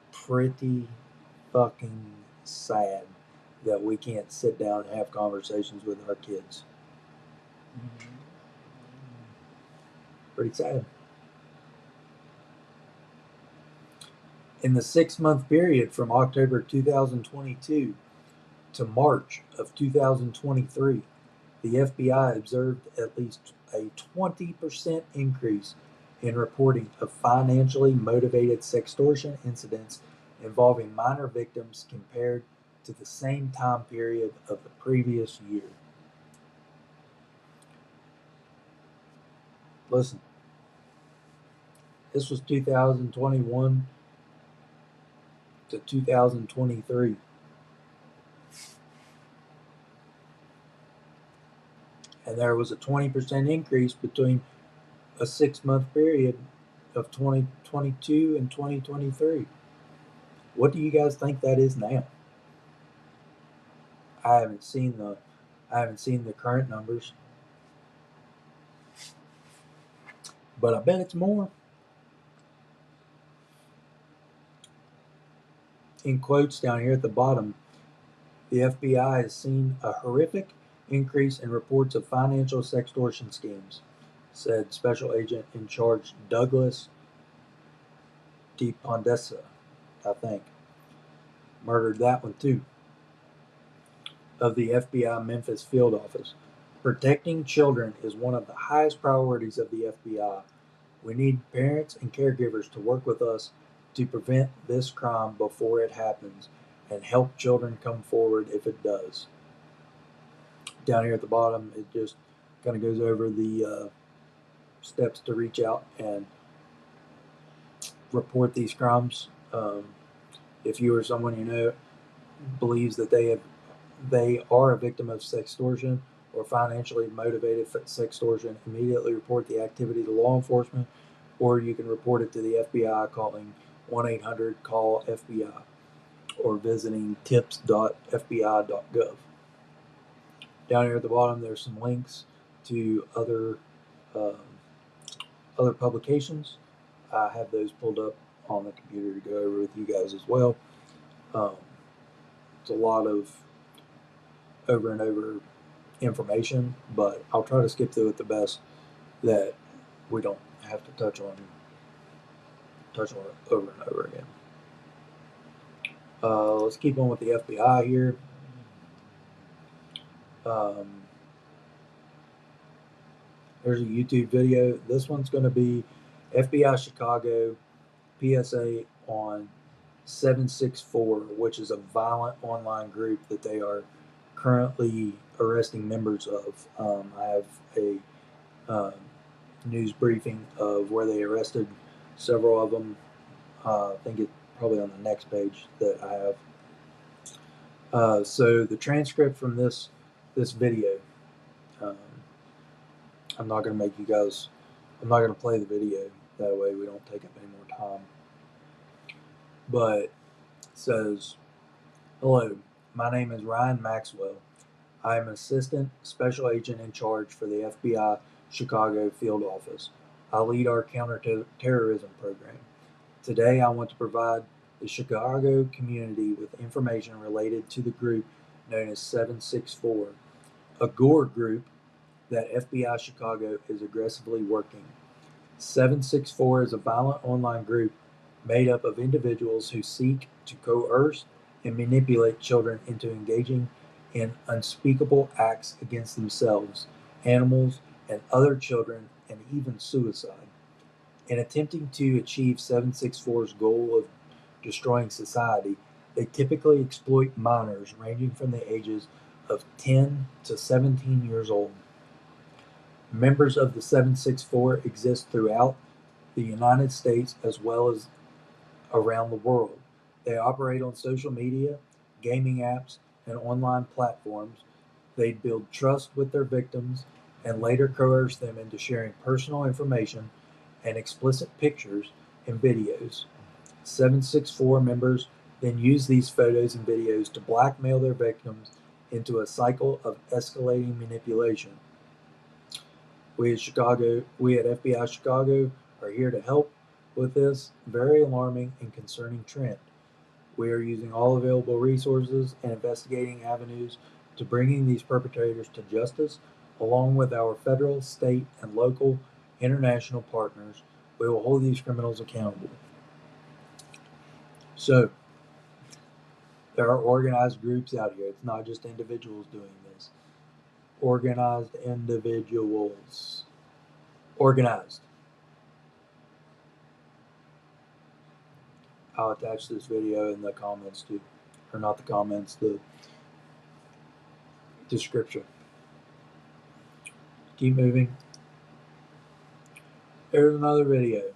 It's pretty fucking sad that we can't sit down and have conversations with our kids. Pretty sad. In the 6-month period from October 2022 to March of 2023, the FBI observed at least a 20% increase in reporting of financially motivated sextortion incidents involving minor victims compared to the same time period of the previous year. Listen, this was 2021 to 2023. And there was a 20% increase between a 6-month period of 2022 and 2023. What do you guys think that is now? I haven't seen the current numbers, but I bet it's more. In quotes down here at the bottom, the FBI has seen a horrific increase in reports of financial sextortion schemes, said Special Agent in Charge Douglas DePondesa, I think. Murdered that one too. Of the FBI Memphis field office. Protecting children is one of the highest priorities of the FBI. We need parents and caregivers to work with us to prevent this crime before it happens and help children come forward if it does. Down here at the bottom, it just kind of goes over the steps to reach out and report these crimes. If you or someone you know believes that they are a victim of sextortion or financially motivated sextortion, immediately report the activity to law enforcement, or you can report it to the FBI calling 1-800-CALL-FBI or visiting tips.fbi.gov. Down here at the bottom, there's some links to other publications. I have those pulled up on the computer to go over with you guys as well. It's a lot of over and over information, but I'll try to skip through it the best that we don't have to touch on it over and over again. Let's keep on with the FBI here. There's a YouTube video. This one's going to be FBI Chicago PSA on 764, which is a violent online group that they are currently arresting members of. I have a news briefing of where they arrested several of them. I think it's probably on the next page that I have. So the transcript from this video, I'm not going to play the video. That way we don't take up any more time. But it says, "Hello, my name is Ryan Maxwell. I am Assistant Special Agent in Charge for the FBI Chicago Field Office. I lead our counterterrorism program. Today I want to provide the Chicago community with information related to the group known as 764, a Gore group that FBI Chicago is aggressively working. 764 is a violent online group made up of individuals who seek to coerce and manipulate children into engaging in unspeakable acts against themselves, animals, and other children, and even suicide. In attempting to achieve 764's goal of destroying society, they typically exploit minors ranging from the ages of 10 to 17 years old. Members of the 764 exist throughout the United States as well as around the world. They operate on social media, gaming apps, and online platforms. They build trust with their victims and later coerce them into sharing personal information and explicit pictures and videos. 764 members then use these photos and videos to blackmail their victims into a cycle of escalating manipulation. We at FBI Chicago are here to help with this very alarming and concerning trend. We are using all available resources and investigating avenues to bringing these perpetrators to justice, along with our federal, state, and local international partners. We will hold these criminals accountable." So, there are organized groups out here. It's not just individuals doing this. Organized individuals. Organized. I'll attach this video in the comments too. Or not the comments, the description. Keep moving. There's another video.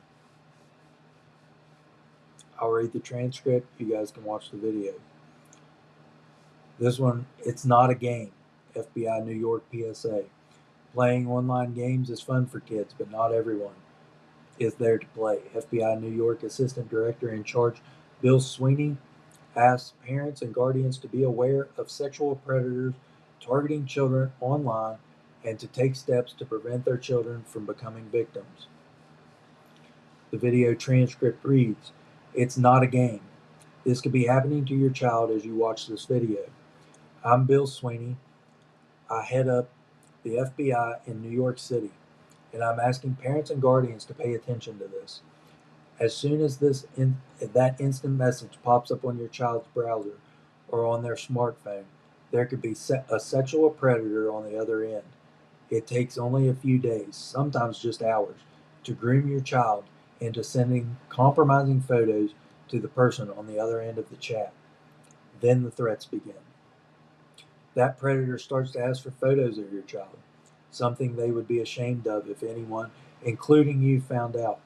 I'll read the transcript. You guys can watch the video. This one, it's not a game. FBI New York PSA. Playing online games is fun for kids, but not everyone is there to play. FBI New York Assistant Director in charge Bill Sweeney asks parents and guardians to be aware of sexual predators targeting children online and to take steps to prevent their children from becoming victims. The video transcript reads, "It's not a game. This could be happening to your child as you watch this video. I'm Bill Sweeney. I head up the FBI in New York City, and I'm asking parents and guardians to pay attention to this. As soon as that instant message pops up on your child's browser or on their smartphone, there could be a sexual predator on the other end. It takes only a few days, sometimes just hours, to groom your child into sending compromising photos to the person on the other end of the chat. Then the threats begin. That predator starts to ask for photos of your child, something they would be ashamed of if anyone, including you, found out.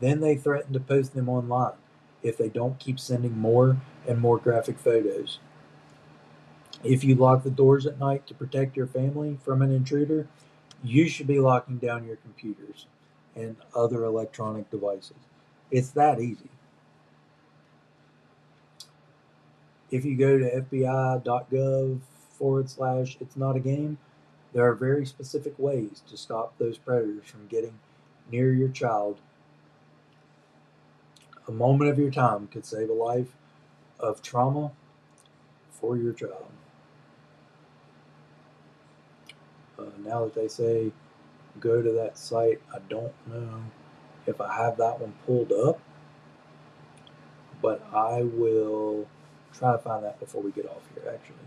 Then they threaten to post them online if they don't keep sending more and more graphic photos. If you lock the doors at night to protect your family from an intruder, you should be locking down your computers and other electronic devices. It's that easy. If you go to fbi.gov/it's not a game, there are very specific ways to stop those predators from getting near your child. A moment of your time could save a life of trauma for your child. Now that they say go to that site, I don't know if I have that one pulled up, but I will try to find that before we get off here, actually.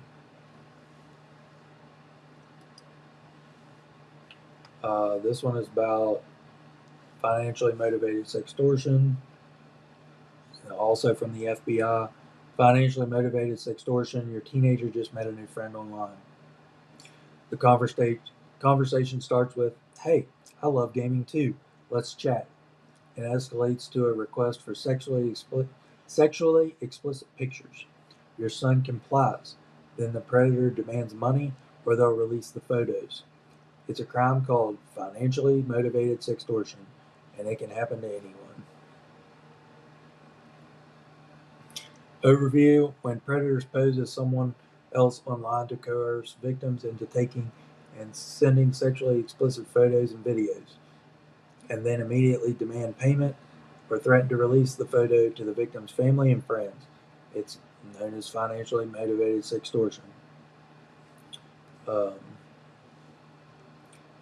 This one is about financially motivated sextortion, also from the FBI. Financially motivated sextortion, your teenager just met a new friend online. The conversation starts with, "Hey, I love gaming too. Let's chat." It escalates to a request for sexually explicit pictures. Your son complies. Then the predator demands money or they'll release the photos. It's a crime called financially motivated sextortion, and it can happen to anyone. Overview: when predators pose as someone else online to coerce victims into taking and sending sexually explicit photos and videos, and then immediately demand payment or threaten to release the photo to the victim's family and friends. It's known as financially motivated sextortion.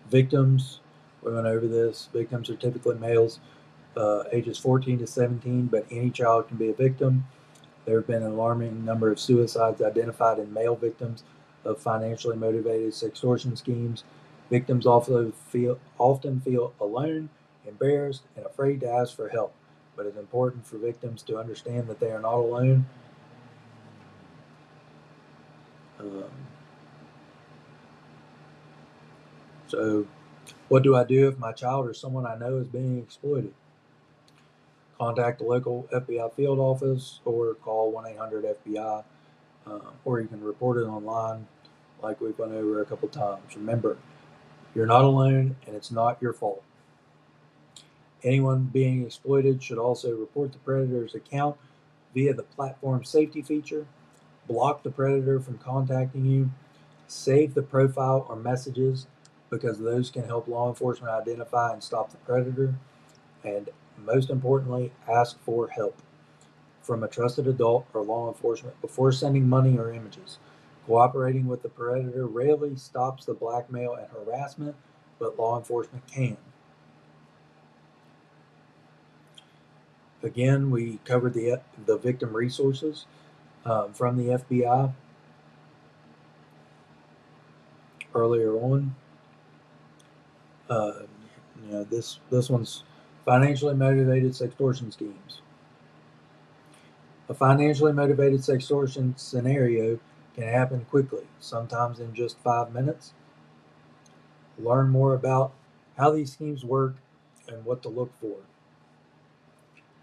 Victims, we went over this. Victims are typically males ages 14 to 17, but any child can be a victim. There have been an alarming number of suicides identified in male victims of financially motivated sextortion schemes. Victims often feel alone, embarrassed, and afraid to ask for help, but it's important for victims to understand that they are not alone. So, what do I do if my child or someone I know is being exploited? Contact the local FBI field office or call 1-800-FBI, or you can report it online like we've gone over a couple times. Remember, you're not alone and it's not your fault. Anyone being exploited should also report the predator's account via the platform safety feature, block the predator from contacting you, save the profile or messages because those can help law enforcement identify and stop the predator, and most importantly, ask for help from a trusted adult or law enforcement before sending money or images. Cooperating with the predator rarely stops the blackmail and harassment, but law enforcement can. Again, we covered the victim resources from the FBI earlier on. This one's financially motivated sextortion schemes. A financially motivated sextortion scenario can happen quickly, sometimes in just 5 minutes. Learn more about how these schemes work and what to look for.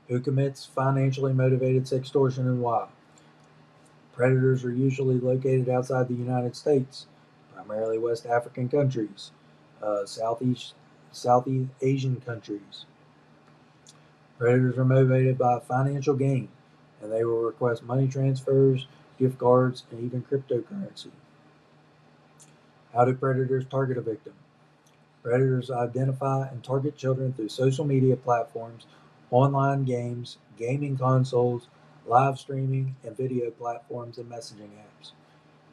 Who commits financially motivated sextortion and why? Predators are usually located outside the United States, primarily West African countries. Southeast Asian countries. Predators are motivated by financial gain, and they will request money transfers, gift cards, and even cryptocurrency. How do predators target a victim? Predators identify and target children through social media platforms, online games, gaming consoles, live streaming, and video platforms and messaging apps.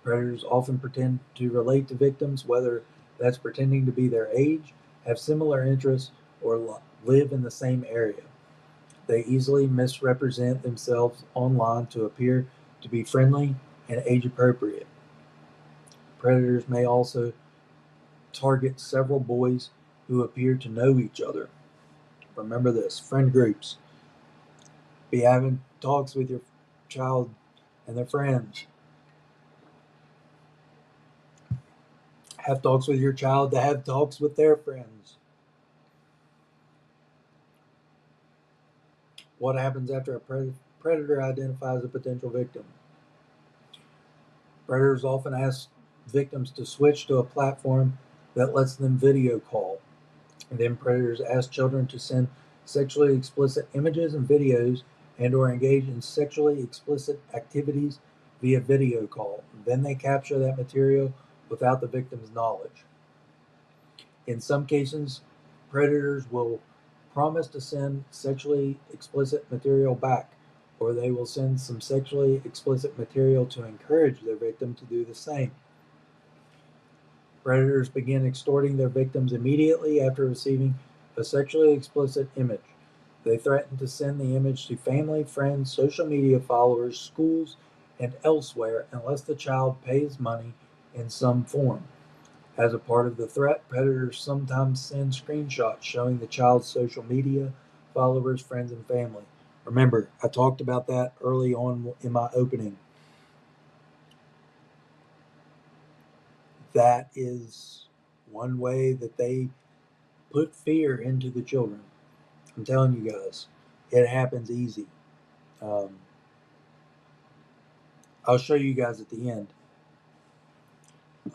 Predators often pretend to relate to victims, whether that's pretending to be their age, have similar interests, or live in the same area. They easily misrepresent themselves online to appear to be friendly and age appropriate. Predators may also target several boys who appear to know each other. Remember this, friend groups. Be having talks with your child and their friends. Have talks with your child to have talks with their friends. What happens after a predator identifies a potential victim? Predators often ask victims to switch to a platform that lets them video call. And then predators ask children to send sexually explicit images and videos and or engage in sexually explicit activities via video call. Then they capture that material without the victim's knowledge. In some cases, predators will promise to send sexually explicit material back, or they will send some sexually explicit material to encourage their victim to do the same. Predators begin extorting their victims immediately after receiving a sexually explicit image. They threaten to send the image to family, friends, social media followers, schools, and elsewhere unless the child pays money in some form. As a part of the threat, predators sometimes send screenshots showing the child's social media, followers, friends, and family. Remember, I talked about that early on in my opening. That is one way that they put fear into the children. I'm telling you guys, it happens easy. Um, I'll show you guys at the end.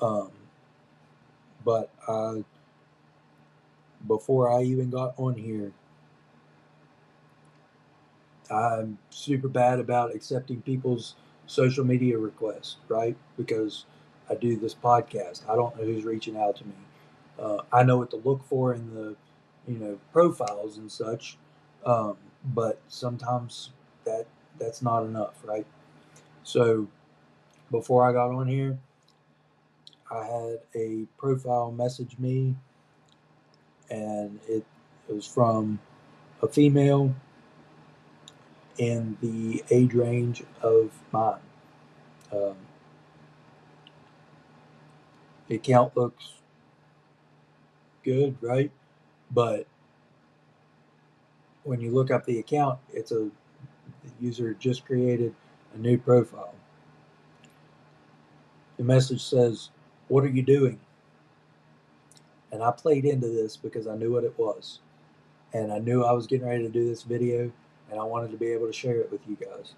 Um, but before I even got on here, I'm super bad about accepting people's social media requests, right? Because I do this podcast. I don't know who's reaching out to me. I know what to look for in the, profiles and such, but sometimes that's not enough, right? So before I got on here, I had a profile message me, and it was from a female in the age range of mine. Um, the account looks good, right? But when you look up the account, the user just created a new profile. The message says, "What are you doing?" And I played into this because I knew what it was. And I knew I was getting ready to do this video, and I wanted to be able to share it with you guys.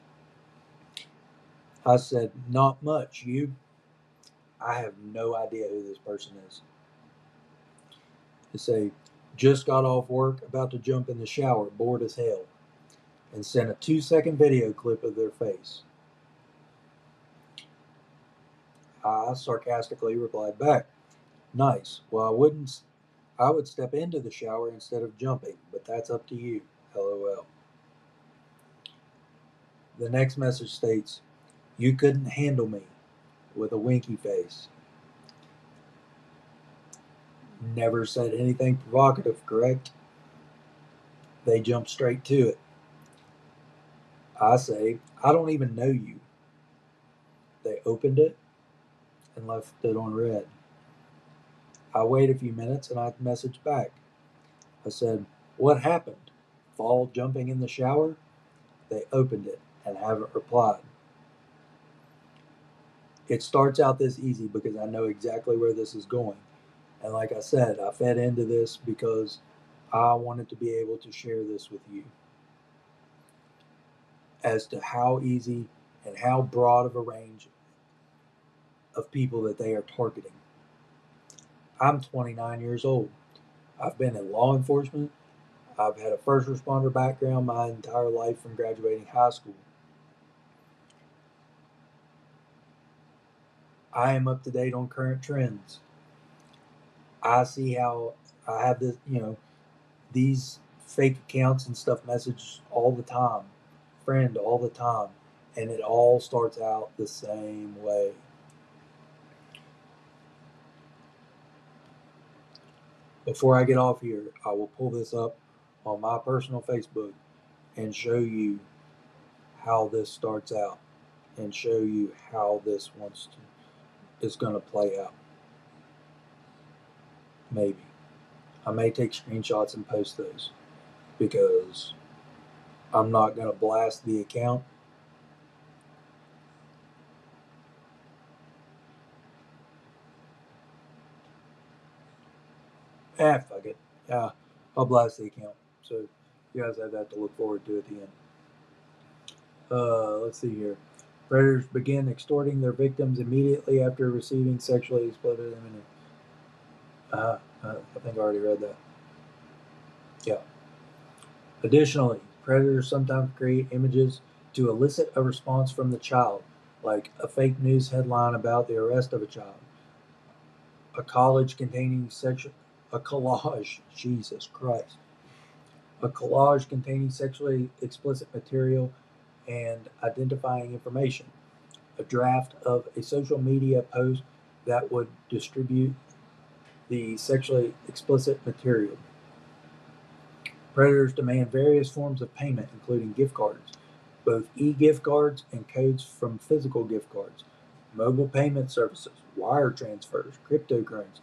I said, "Not much, you." I have no idea who this person is. They say, "Just got off work, about to jump in the shower, bored as hell," and sent a 2-second video clip of their face. I sarcastically replied back, "Nice. Well, I would step into the shower instead of jumping, but that's up to you. LOL." The next message states, "You couldn't handle me," with a winky face. Never said anything provocative, correct? They jump straight to it. I say, "I don't even know you." They opened it and left it on red. I wait a few minutes and I message back. I said, "What happened? Fall jumping in the shower?" They opened it and haven't replied. It starts out this easy because I know exactly where this is going. And like I said, I fed into this because I wanted to be able to share this with you as to how easy and how broad of a range of people that they are targeting. I'm 29 years old. I've been in law enforcement. I've had a first responder background my entire life from graduating high school. I am up to date on current trends. I see how I have this, these fake accounts and stuff message all the time, friend all the time, and it all starts out the same way. Before I get off here, I will pull this up on my personal Facebook and show you how this starts out and show you how this is going to play out. Maybe. I may take screenshots and post those because I'm not going to blast the account. Fuck it. Yeah, I'll blast the account. So you guys have that to look forward to at the end. Let's see here. Predators begin extorting their victims immediately after receiving sexually exploited images. I think I already read that. Yeah. Additionally, predators sometimes create images to elicit a response from the child, like a fake news headline about the arrest of a child, a collage containing a collage, Jesus Christ, a collage containing sexually explicit material and identifying information, a draft of a social media post that would distribute the sexually explicit material. Predators demand various forms of payment, including gift cards, both e-gift cards and codes from physical gift cards, mobile payment services, wire transfers, cryptocurrency.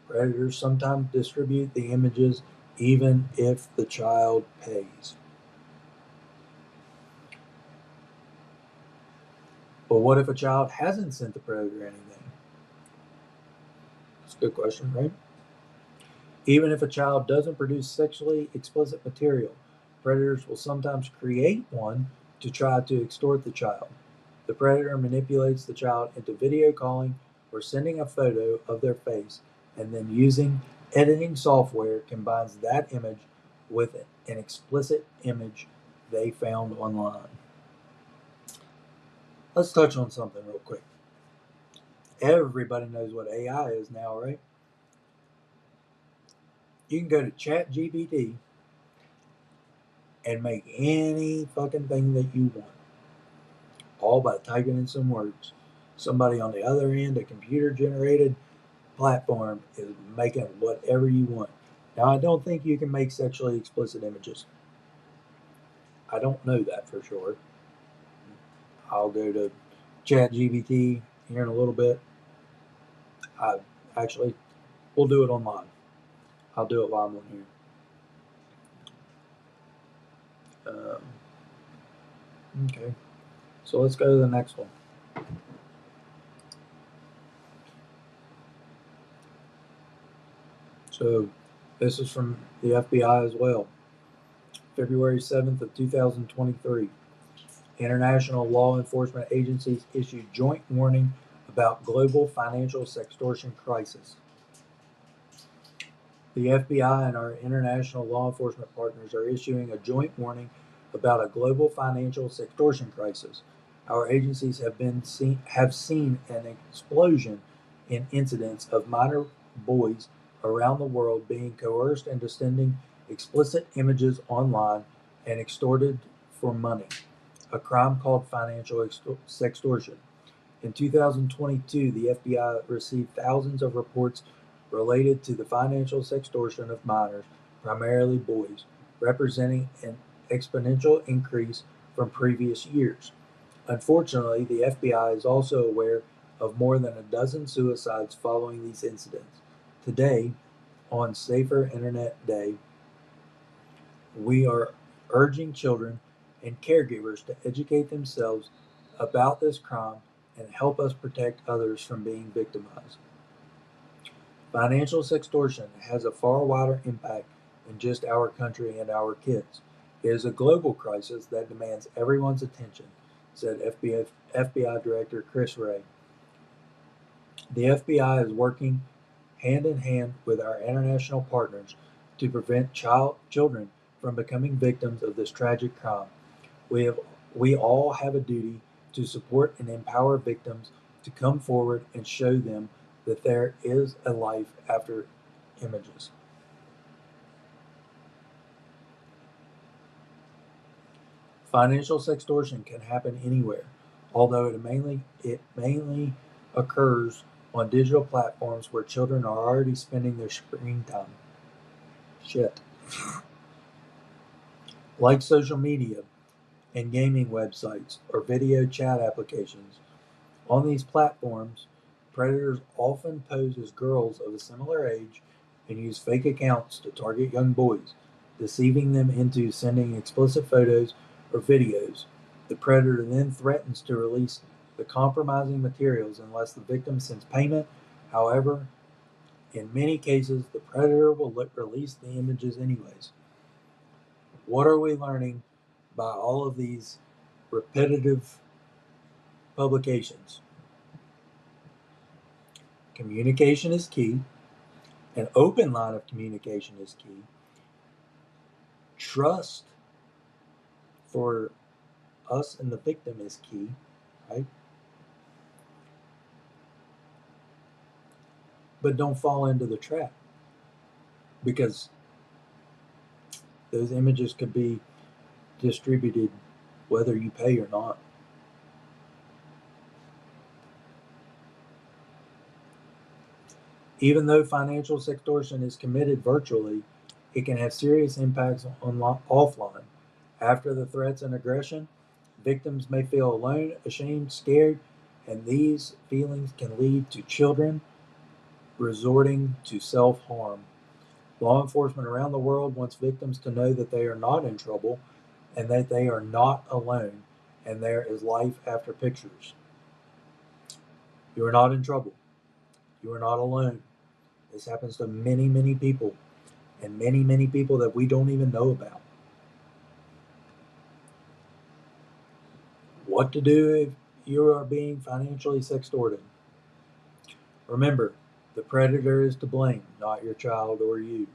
Predators sometimes distribute the images even if the child pays. But what if a child hasn't sent the predator anything? That's a good question, right? Even if a child doesn't produce sexually explicit material, predators will sometimes create one to try to extort the child. The predator manipulates the child into video calling or sending a photo of their face, and then using editing software combines that image with an explicit image they found online. Let's touch on something real quick. Everybody knows what AI is now, right? You can go to ChatGPT and make any fucking thing that you want, all by typing in some words. Somebody on the other end, a computer generated platform, is making whatever you want. Now, I don't think you can make sexually explicit images. I don't know that for sure. I'll go to ChatGPT here in a little bit. Actually, we'll do it online. I'll do it while I'm on here. Okay. So let's go to the next one. So this is from the FBI as well. February 7th of 2023. International law enforcement agencies issued joint warning about global financial sextortion crisis. The FBI and our international law enforcement partners are issuing a joint warning about a global financial sextortion crisis. Our agencies have seen an explosion in incidents of minor boys around the world being coerced into sending explicit images online and extorted for money, a crime called financial sextortion. In 2022, the FBI received thousands of reports related to the financial sextortion of minors, primarily boys, representing an exponential increase from previous years. Unfortunately, the FBI is also aware of more than a dozen suicides following these incidents. Today, on Safer Internet Day, we are urging children and caregivers to educate themselves about this crime and help us protect others from being victimized. Financial sextortion has a far wider impact than just our country and our kids. It is a global crisis that demands everyone's attention, said FBI Director Chris Wray. The FBI is working hand in hand with our international partners to prevent children from becoming victims of this tragic crime. We all have a duty to support and empower victims to come forward and show them that there is a life after images. Financial sextortion can happen anywhere, although it mainly occurs on digital platforms where children are already spending their screen time. Shit. Like social media and gaming websites or video chat applications. On these platforms, predators often pose as girls of a similar age and use fake accounts to target young boys, deceiving them into sending explicit photos or videos. The predator then threatens to release the compromising materials unless the victim sends payment. However, in many cases, the predator will release the images anyways. What are we learning by all of these repetitive publications? Communication is key. An open line of communication is key. Trust for us and the victim is key, right? But don't fall into the trap, because those images could be distributed whether you pay or not. Even though financial sextortion is committed virtually, it can have serious impacts on offline. After the threats and aggression, victims may feel alone, ashamed, scared, and these feelings can lead to children resorting to self-harm. Law enforcement around the world wants victims to know that they are not in trouble and that they are not alone, and there is life after pictures. You are not in trouble. You are not alone. This happens to many, many people, and many, many people that we don't even know about. What to do if you are being financially sextorted? Remember, the predator is to blame, not your child or you.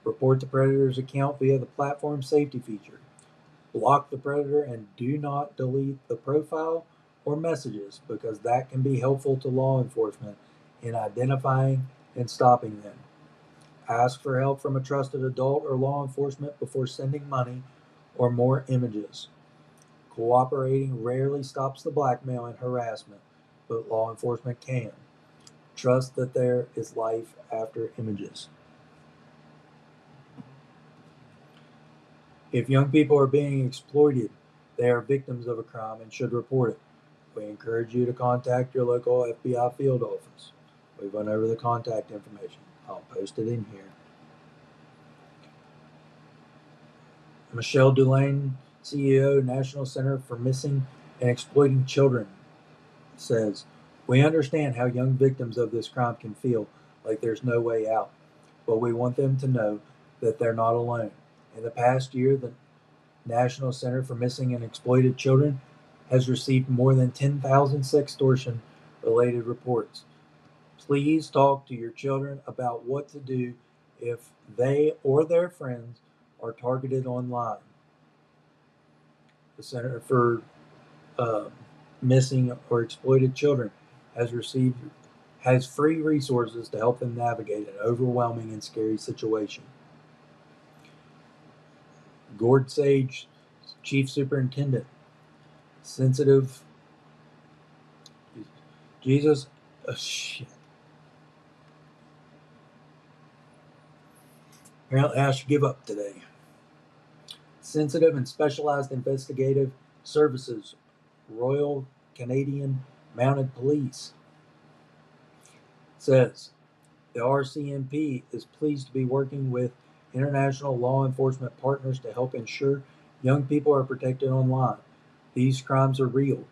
Report the predator's account via the platform safety feature. Block the predator and do not delete the profile or messages, because that can be helpful to law enforcement in identifying and stopping them. Ask for help from a trusted adult or law enforcement before sending money or more images. Cooperating rarely stops the blackmail and harassment, but law enforcement can. Trust that there is life after images. If young people are being exploited, they are victims of a crime and should report it. We encourage you to contact your local FBI field office. We've went over the contact information. I'll post it in here. Michelle Dulaine, CEO, National Center for Missing and Exploiting Children, says, "We understand how young victims of this crime can feel like there's no way out, but we want them to know that they're not alone. In the past year, the National Center for Missing and Exploited Children has received more than 10,000 sextortion-related reports. Please talk to your children about what to do if they or their friends are targeted online." The Center for Missing or Exploited Children has free resources to help them navigate an overwhelming and scary situation. Gord Sage, Chief Superintendent, sensitive. Jesus, shit. Apparently, I should give up today. Sensitive and Specialized Investigative Services, Royal Canadian Mounted Police, says the RCMP is pleased to be working with international law enforcement partners to help ensure young people are protected online. These crimes are real.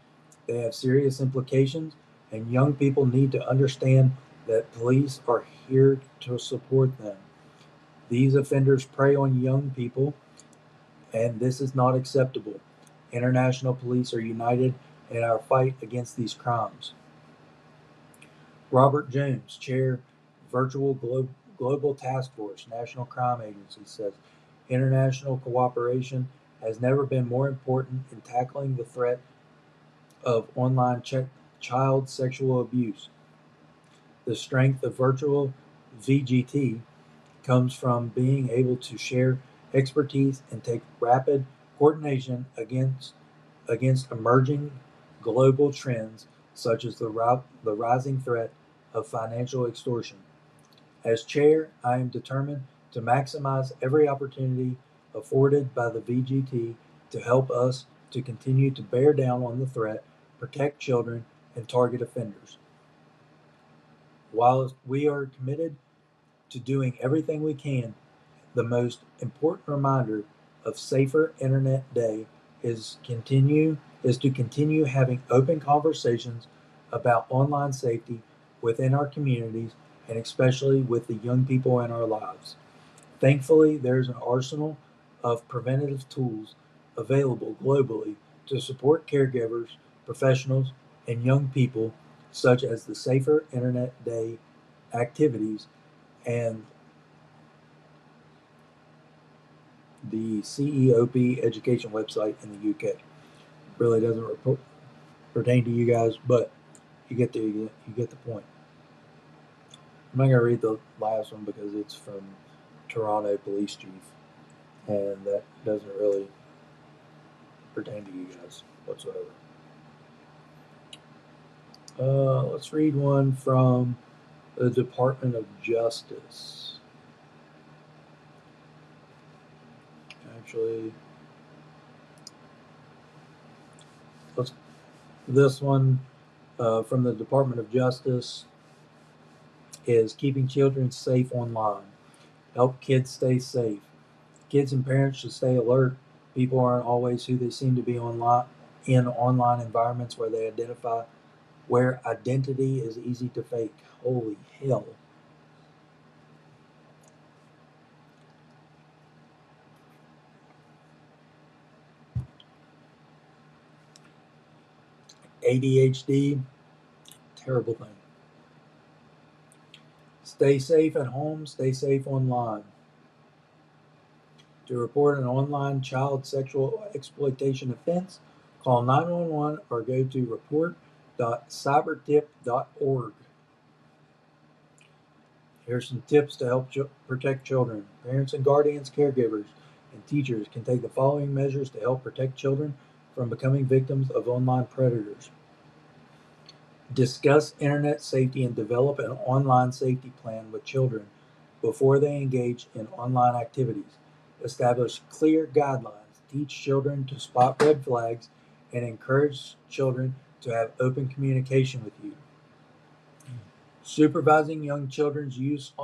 They have serious implications, and young people need to understand that police are here to support them. These offenders prey on young people, and this is not acceptable. International police are united in our fight against these crimes. Robert Jones, Chair, Virtual Global Task Force, National Crime Agency says international cooperation has never been more important in tackling the threat of online child sexual abuse. The strength of virtual VGT comes from being able to share expertise and take rapid coordination against emerging global trends such as the rising threat of financial extortion. As chair, I am determined to maximize every opportunity afforded by the VGT to help us to continue to bear down on the threat, protect children, and target offenders. While we are committed to doing everything we can, the most important reminder of Safer Internet Day is to continue having open conversations about online safety within our communities and especially with the young people in our lives. Thankfully, there's an arsenal of preventative tools available globally to support caregivers, professionals, and young people, such as the Safer Internet Day activities and the CEOP education website in the UK. Really doesn't pertain to you guys, but you get the point. I'm not going to read the last one because it's from Toronto Police Chief, and that doesn't really pertain to you guys whatsoever. Let's read one from the Department of Justice. Actually, this one from the Department of Justice is keeping children safe online. Help kids stay safe. Kids and parents should stay alert. People aren't always who they seem to be in online environments where identity is easy to fake. Holy hell. ADHD, terrible thing. Stay safe at home, stay safe online. To report an online child sexual exploitation offense, call 911 or go to report.cybertip.org. Here's some tips to help protect children. Parents and guardians, caregivers, and teachers can take the following measures to help protect children from becoming victims of online predators. Discuss internet safety and develop an online safety plan with children before they engage in online activities. Establish clear guidelines. Teach children to spot red flags and encourage children to have open communication with you. Supervising young children's use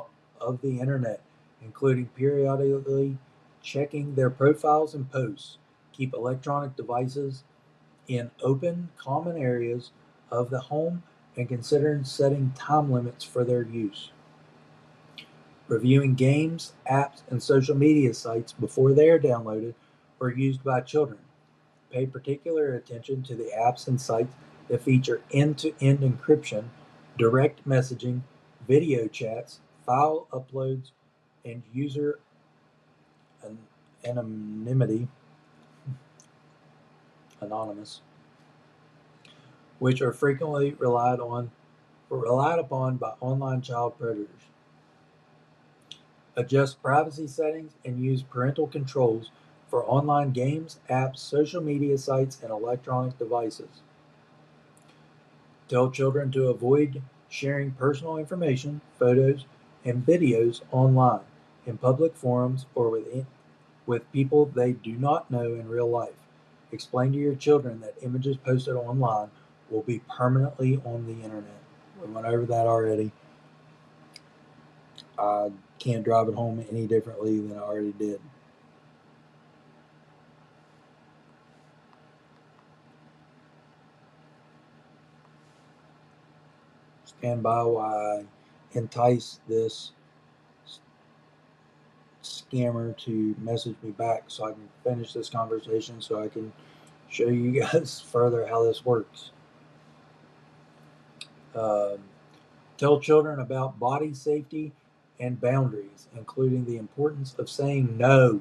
of the internet, including periodically checking their profiles and posts. Keep electronic devices in open, common areas of the home and consider setting time limits for their use. Reviewing games, apps, and social media sites before they are downloaded or used by children. Pay particular attention to the apps and sites that feature end-to-end encryption, direct messaging, video chats, file uploads, and user anonymity, anonymous, which are frequently relied upon by online child predators. Adjust privacy settings and use parental controls for online games, apps, social media sites, and electronic devices. Tell children to avoid sharing personal information, photos, and videos online, in public forums, or with people they do not know in real life. Explain to your children that images posted online will be permanently on the internet. We went over that already. I can't drive it home any differently than I already did. Stand by while I entice this scammer to message me back so I can finish this conversation so I can show you guys further how this works. Tell children about body safety and boundaries, including the importance of saying no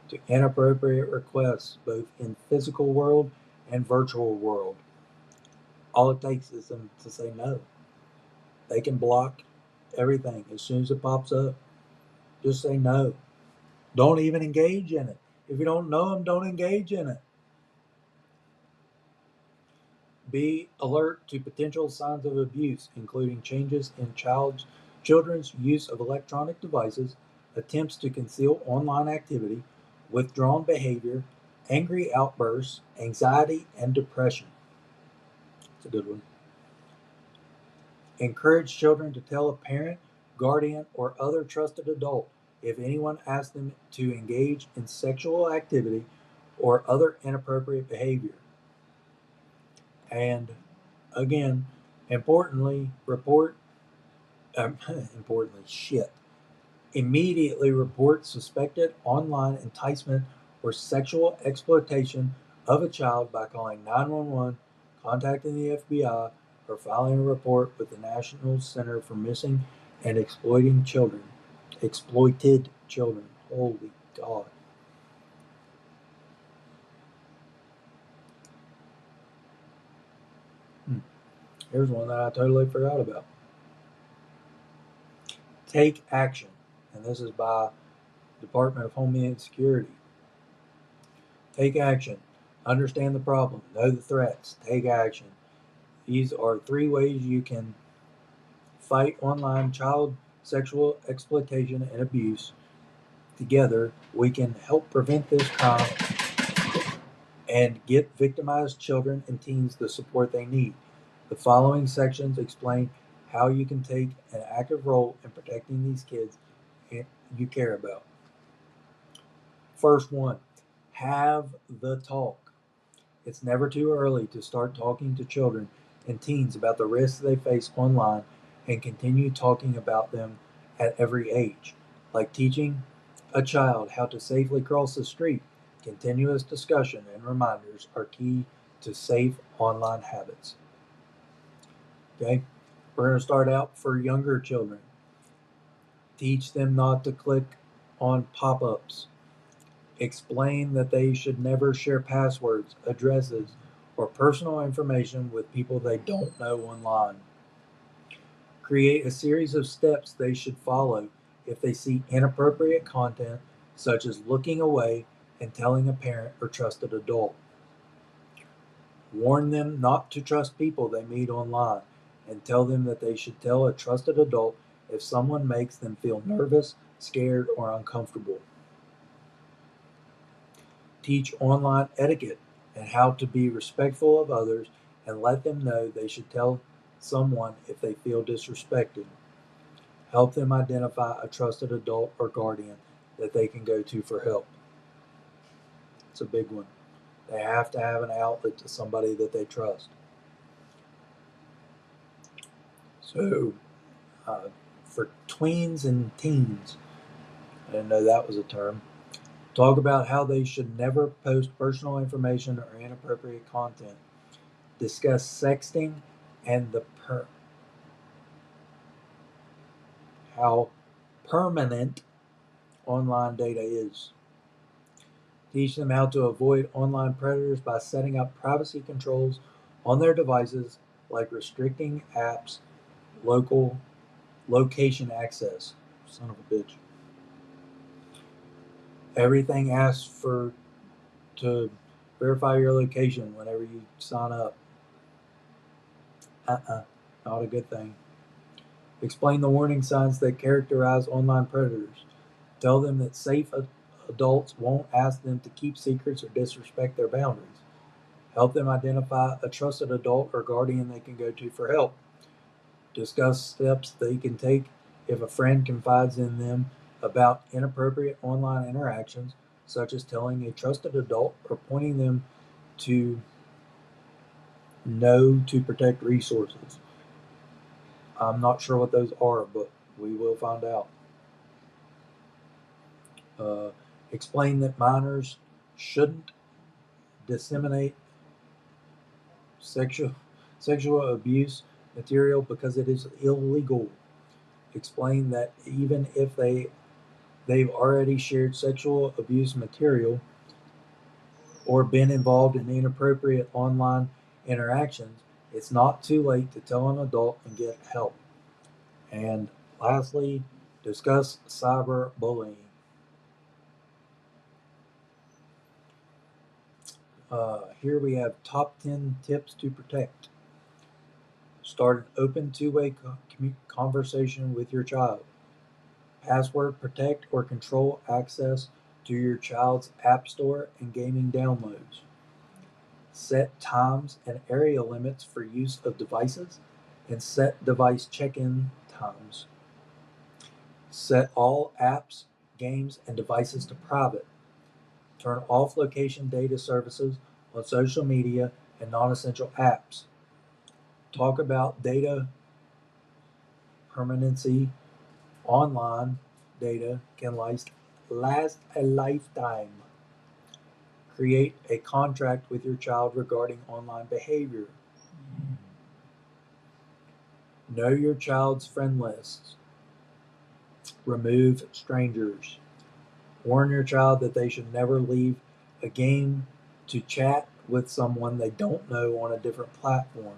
to inappropriate requests, both in physical world and virtual world. All it takes is them to say no. They can block everything as soon as it pops up. Just say no. Don't even engage in it. If you don't know them, don't engage in it. Be alert to potential signs of abuse, including changes in children's use of electronic devices, attempts to conceal online activity, withdrawn behavior, angry outbursts, anxiety, and depression. It's a good one. Encourage children to tell a parent, guardian, or other trusted adult if anyone asks them to engage in sexual activity or other inappropriate behavior. And again, importantly, importantly, shit. Immediately report suspected online enticement or sexual exploitation of a child by calling 911, contacting the FBI, or filing a report with the National Center for Missing and Exploiting Children. Exploited children. Holy God. Here's one that I totally forgot about. Take action. And this is by Department of Homeland Security. Take action. Understand the problem. Know the threats. Take action. These are 3 ways you can fight online child sexual exploitation and abuse. Together, we can help prevent this crime and get victimized children and teens the support they need. The following sections explain how you can take an active role in protecting these kids you care about. First one, have the talk. It's never too early to start talking to children and teens about the risks they face online and continue talking about them at every age, like teaching a child how to safely cross the street. Continuous discussion and reminders are key to safe online habits. Okay, we're going to start out for younger children. Teach them not to click on pop ups. Explain that they should never share passwords, addresses, or personal information with people they don't know online. Create a series of steps they should follow if they see inappropriate content, such as looking away and telling a parent or trusted adult. Warn them not to trust people they meet online and tell them that they should tell a trusted adult if someone makes them feel nervous, scared, or uncomfortable. Teach online etiquette and how to be respectful of others and let them know they should tell someone if they feel disrespected. Help them identify a trusted adult or guardian that they can go to for help. It's a big one. They have to have an outlet to somebody that they trust. So, for tweens and teens, I didn't know that was a term. Talk about how they should never post personal information or inappropriate content. Discuss sexting and how permanent online data is. Teach them how to avoid online predators by setting up privacy controls on their devices, like restricting apps, local location access. Son of a bitch. Everything asks for to verify your location whenever you sign up. Not a good thing. Explain the warning signs that characterize online predators. Tell them that safe adults won't ask them to keep secrets or disrespect their boundaries. Help them identify a trusted adult or guardian they can go to for help. Discuss steps they can take if a friend confides in them about inappropriate online interactions, such as telling a trusted adult or pointing them to know to protect resources. I'm not sure what those are, but we will find out. Uh, Explain that minors shouldn't disseminate sexual abuse material because it is illegal. Explain that even if they've already shared sexual abuse material or been involved in inappropriate online interactions, it's not too late to tell an adult and get help. And lastly, discuss cyberbullying. Here we have top 10 tips to protect. Start an open two-way conversation with your child. Password protect or control access to your child's app store and gaming downloads. Set times and area limits for use of devices and set device check-in times. Set all apps, games, and devices to private. Turn off location data services on social media and non-essential apps. Talk about data permanency. Online data can last a lifetime. Create a contract with your child regarding online behavior. Know your child's friend lists. Remove strangers. Warn your child that they should never leave a game to chat with someone they don't know on a different platform.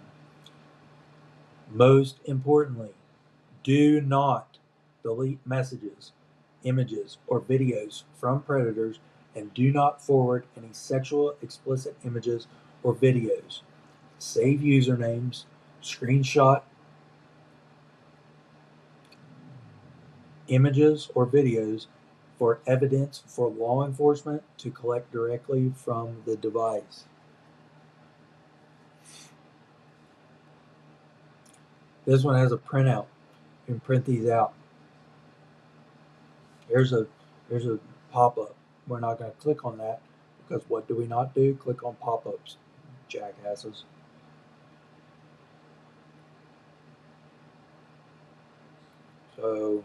Most importantly, do not delete messages, images, or videos from predators, and do not forward any sexual explicit images or videos. Save usernames, screenshot images or videos for evidence for law enforcement to collect directly from the device. This one has a printout. You can print these out. Here's a pop-up. We're not going to click on that because what do we not do? Click on pop-ups, jackasses. So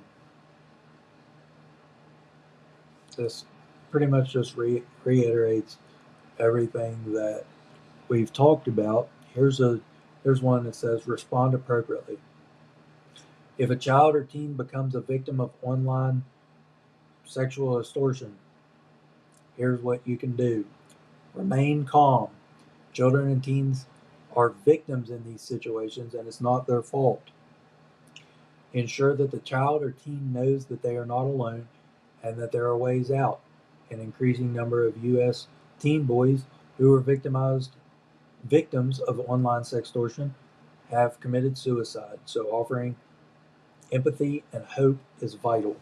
this pretty much just reiterates everything that we've talked about. Here's one that says respond appropriately. If a child or teen becomes a victim of online sexual extortion, here's what you can do. Remain calm. Children and teens are victims in these situations and it's not their fault. Ensure that the child or teen knows that they are not alone and that there are ways out. An increasing number of U.S. teen boys who are victims of online sextortion have committed suicide, so offering empathy and hope is vital.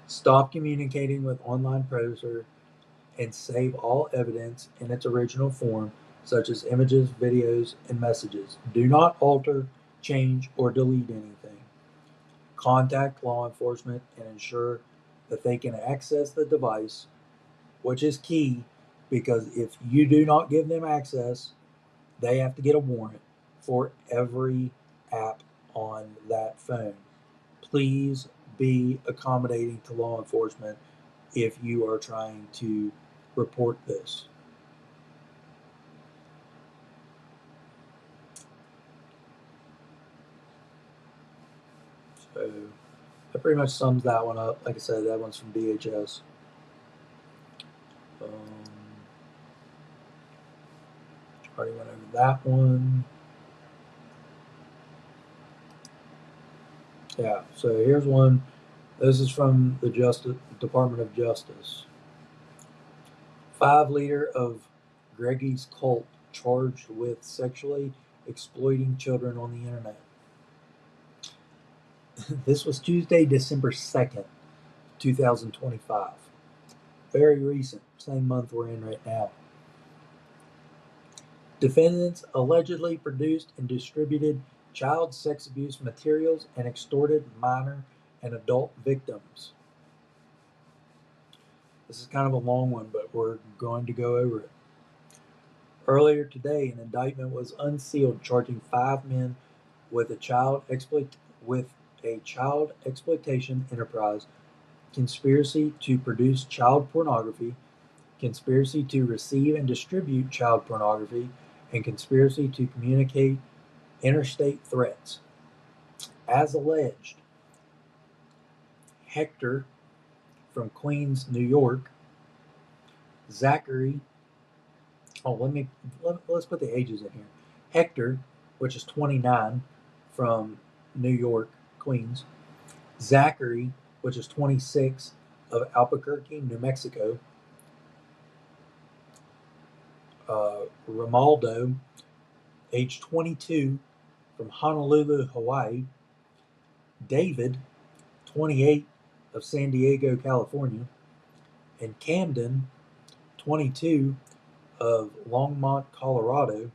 Stop communicating with online predators and save all evidence in its original form, such as images, videos, and messages. Do not alter, change, or delete anything. Contact law enforcement and ensure that they can access the device, which is key because if you do not give them access, they have to get a warrant for every app on that phone. Please be accommodating to law enforcement if you are trying to report this. So that pretty much sums that one up. Like I said, that one's from DHS. Already went over that one. Yeah, so here's one. This is from the Department of Justice. 5 leader of Greggy's cult charged with sexually exploiting children on the internet. This was Tuesday, December 2nd, 2025. Very recent, same month we're in right now. Defendants allegedly produced and distributed child sex abuse materials and extorted minor and adult victims. This is kind of a long one, but we're going to go over it. Earlier today, an indictment was unsealed charging 5 men with a child exploitation enterprise, conspiracy to produce child pornography, conspiracy to receive and distribute child pornography, and conspiracy to communicate interstate threats. As alleged, Hector from Queens, New York, Zachary, let's put the ages in here. Hector, which is 29, from New York, Queens. Zachary, which is 26, of Albuquerque, New Mexico. Romaldo, age 22, from Honolulu, Hawaii. David, 28, of San Diego, California. And Camden, 22, of Longmont, Colorado,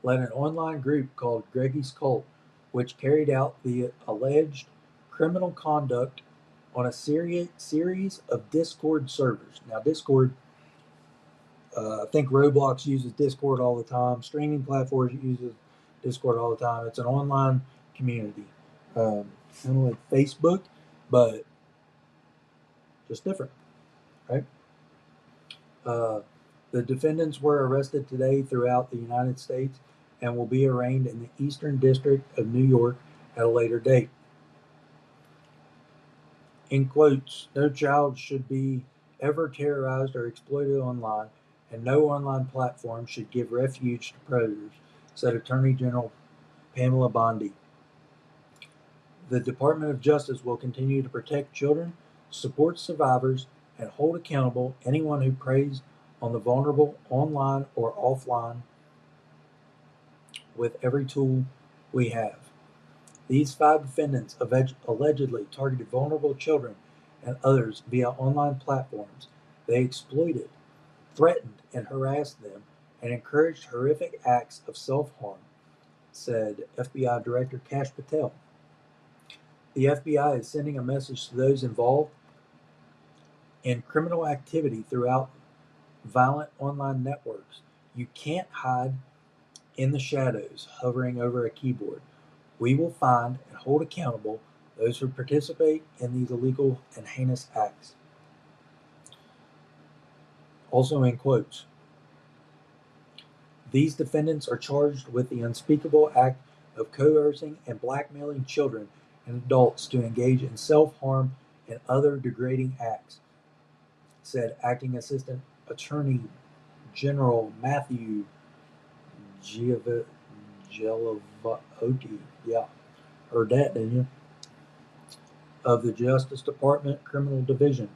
led an online group called Greggy's Cult, which carried out the alleged criminal conduct on a series of Discord servers. Now, Discord, I think Roblox uses Discord all the time. Streaming platforms uses Discord all the time. It's an online community, kind of like Facebook, but just different, right? The defendants were arrested today throughout the United States and will be arraigned in the Eastern District of New York at a later date. In quotes, no child should be ever terrorized or exploited online, and no online platform should give refuge to predators, said Attorney General Pamela Bondi. The Department of Justice will continue to protect children, support survivors, and hold accountable anyone who preys on the vulnerable online or offline with every tool we have. These 5 defendants allegedly targeted vulnerable children and others via online platforms. They exploited, threatened, and harassed them, and encouraged horrific acts of self-harm, said FBI Director Kash Patel. The FBI is sending a message to those involved in criminal activity throughout violent online networks. You can't hide in the shadows hovering over a keyboard. We will find and hold accountable those who participate in these illegal and heinous acts. Also in quotes, these defendants are charged with the unspeakable act of coercing and blackmailing children and adults to engage in self-harm and other degrading acts, said Acting Assistant Attorney General Matthew Giavalotti. Yeah, heard that, didn't you? Of the Justice Department Criminal Division.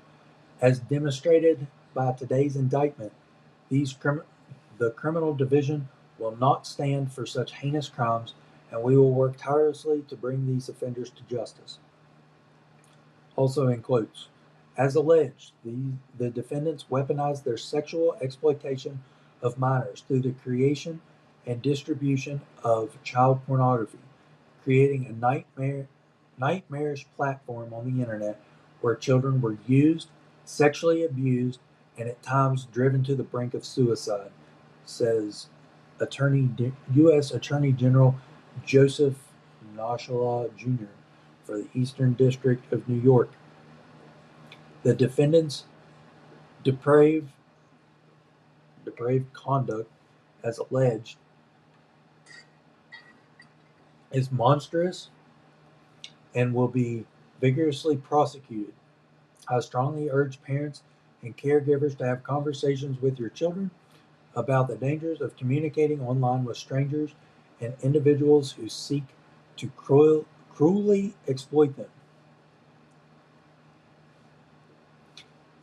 As demonstrated by today's indictment, the Criminal Division will not stand for such heinous crimes, and we will work tirelessly to bring these offenders to justice. Also in quotes, as alleged, the defendants weaponized their sexual exploitation of minors through the creation and distribution of child pornography, creating a nightmarish platform on the internet where children were used, sexually abused, and at times driven to the brink of suicide, says U.S. Attorney General Joseph Nashala Jr. for the Eastern District of New York. The defendants' depraved conduct, as alleged, is monstrous and will be vigorously prosecuted. I strongly urge parents and caregivers to have conversations with your children about the dangers of communicating online with strangers and individuals who seek to cruelly exploit them.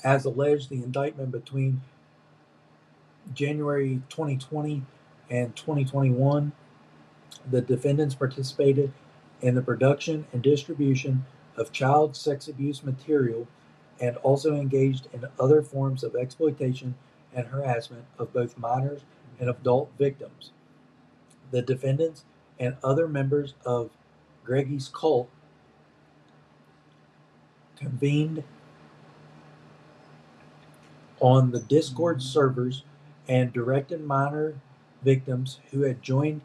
As alleged, the indictment between January 2020 and 2021, the defendants participated in the production and distribution of child sex abuse material and also engaged in other forms of exploitation and harassment of both minors and adult victims. The defendants and other members of Greggy's Cult convened on the Discord servers and directed minor victims who had joined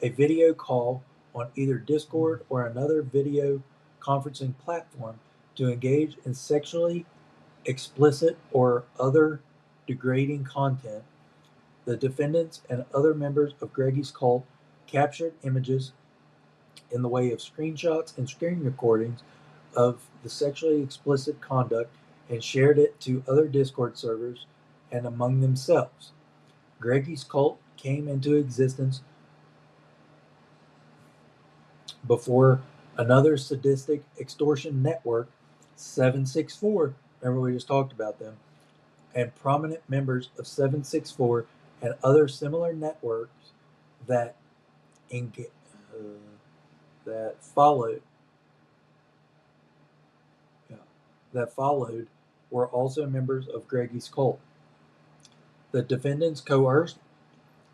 a video call on either Discord or another video conferencing platform to engage in sexually explicit or other degrading content. The defendants and other members of Greggy's Cult captured images in the way of screenshots and screen recordings of the sexually explicit conduct and shared it to other Discord servers and among themselves. Greggy's cult came into existence before another sadistic extortion network, 764, remember we just talked about them, and prominent members of 764 and other similar networks that uh, that followed yeah, that followed were also members of Greggy's cult. The defendants coerced,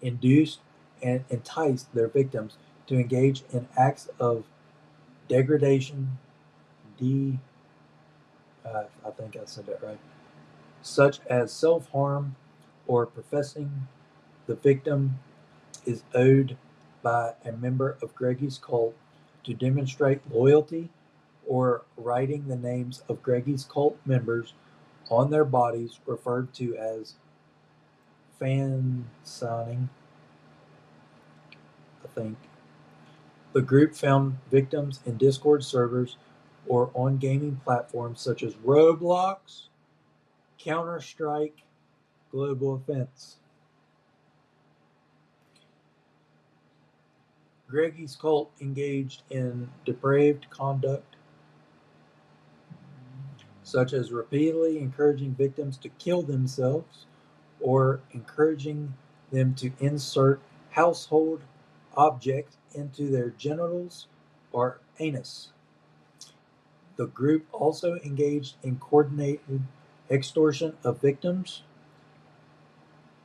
induced, and enticed their victims to engage in acts of degradation, I think I said that right, such as self-harm or professing the victim is owed by a member of Greggy's cult to demonstrate loyalty, or writing the names of Greggy's cult members on their bodies, referred to as fan signing, I think. The group found victims in Discord servers or on gaming platforms such as Roblox, Counter-Strike, Global Offense. Greggy's cult engaged in depraved conduct, such as repeatedly encouraging victims to kill themselves or encouraging them to insert household objects into their genitals or anus. The group also engaged in coordinated extortion of victims,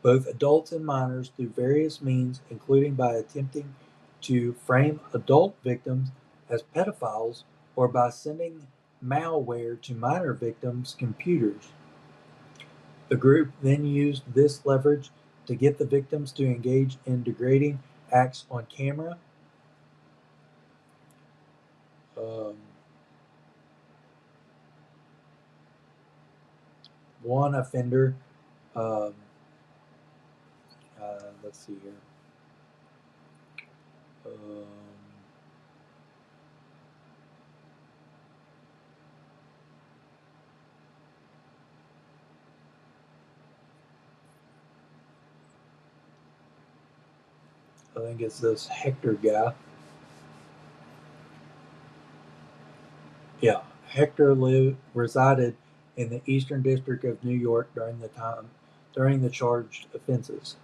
both adults and minors, through various means, including by attempting to frame adult victims as pedophiles or by sending malware to minor victims' computers. The group then used this leverage to get the victims to engage in degrading acts on camera. Um, One offender, um, let's see here. Um, I think it's this Hector guy. Yeah, Hector resided in the Eastern District of New York during the charged offenses.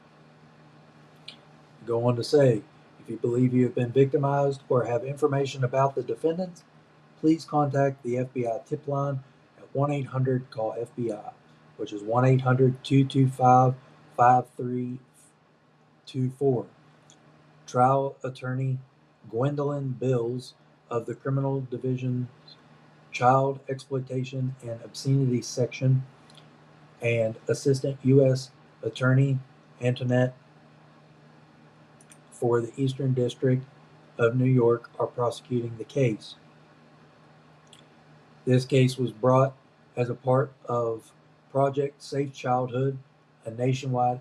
Go on to say, if you believe you have been victimized or have information about the defendants, please contact the FBI tip line at 1-800-CALL-FBI, which is 1-800-225-5324. Trial attorney Gwendolyn Bills of the Criminal Division's Child Exploitation and Obscenity Section and Assistant U.S. Attorney Antoinette for the Eastern District of New York are prosecuting the case. This case was brought as a part of Project Safe Childhood, a nationwide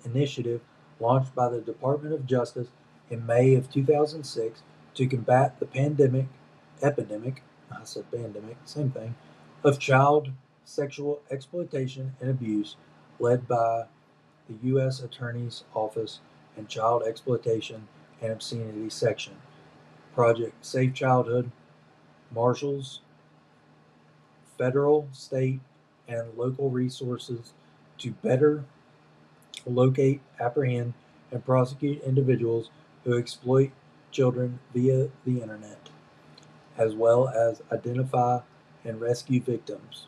initiative launched by the Department of Justice in May of 2006 to combat the epidemic, I said pandemic, same thing, of child sexual exploitation and abuse, led by the U.S. Attorney's Office and Child Exploitation and Obscenity Section. Project Safe Childhood marshals federal, state, and local resources to better locate, apprehend, and prosecute individuals who exploit children via the internet, as well as identify and rescue victims.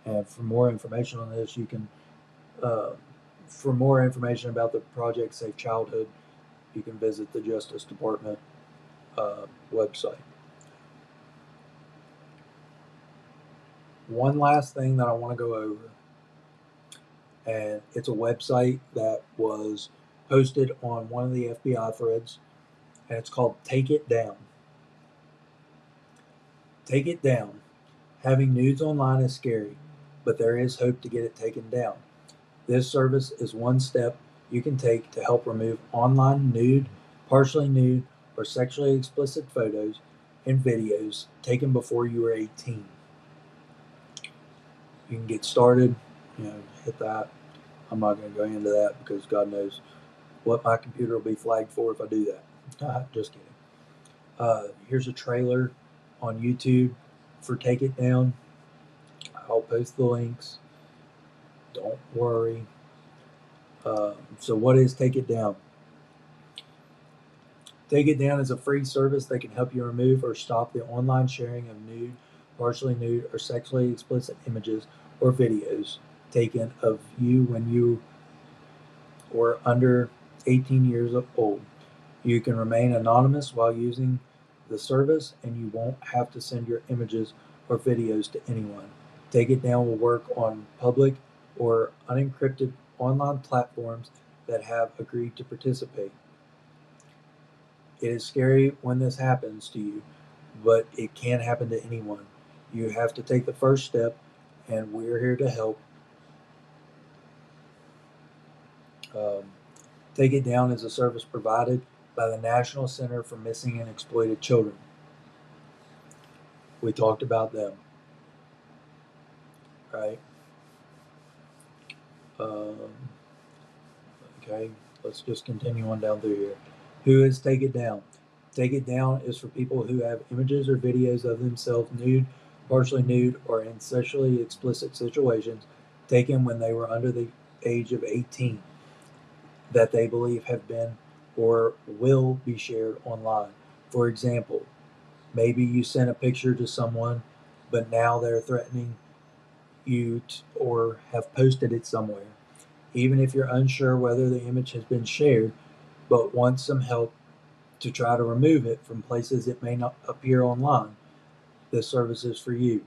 And for more information on this, for more information about the Project Safe Childhood, you can visit the Justice Department website. One last thing that I want to go over, and it's a website that was posted on one of the FBI threads, and it's called Take It Down. Take it down. Having nudes online is scary, but there is hope to get it taken down. This service is one step you can take to help remove online nude, partially nude, or sexually explicit photos and videos taken before you were 18. You can get started, hit that. I'm not going to go into that because God knows what my computer will be flagged for if I do that. Just kidding. Here's a trailer on YouTube for Take It Down. I'll post the links. Don't worry. So what is Take It Down? Take It Down is a free service that can help you remove or stop the online sharing of nude, partially nude, or sexually explicit images or videos taken of you when you were under 18 years old. You can remain anonymous while using the service, and you won't have to send your images or videos to anyone. Take It Down will work on public or unencrypted online platforms that have agreed to participate. It is scary when this happens to you, but it can happen to anyone. You have to take the first step, and we're here to help. Um, Take It Down is a service provided by the National Center for Missing and Exploited Children. We talked about them, right? Um, okay, let's just continue on down through here. Who is Take It Down? Take It Down is for people who have images or videos of themselves nude, partially nude, or in sexually explicit situations taken when they were under the age of 18 that they believe have been or will be shared online. For example, maybe you sent a picture to someone, but now they're threatening you or have posted it somewhere. Even if you're unsure whether the image has been shared, but want some help to try to remove it from places it may not appear online, this service is for you.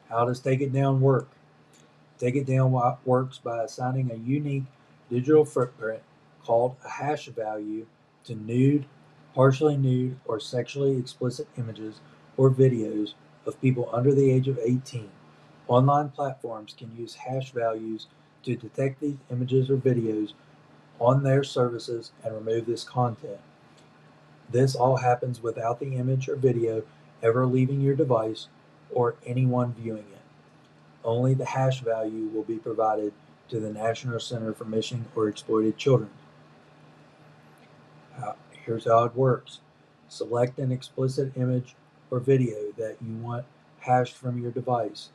How does Take It Down work? Take It Down works by assigning a unique digital footprint called a hash value to nude, partially nude, or sexually explicit images or videos of people under the age of 18. Online platforms can use hash values to detect these images or videos on their services and remove this content. This all happens without the image or video ever leaving your device or anyone viewing it. Only the hash value will be provided to the National Center for Missing or Exploited Children. Here's how it works. Select an explicit image or video that you want hashed from your device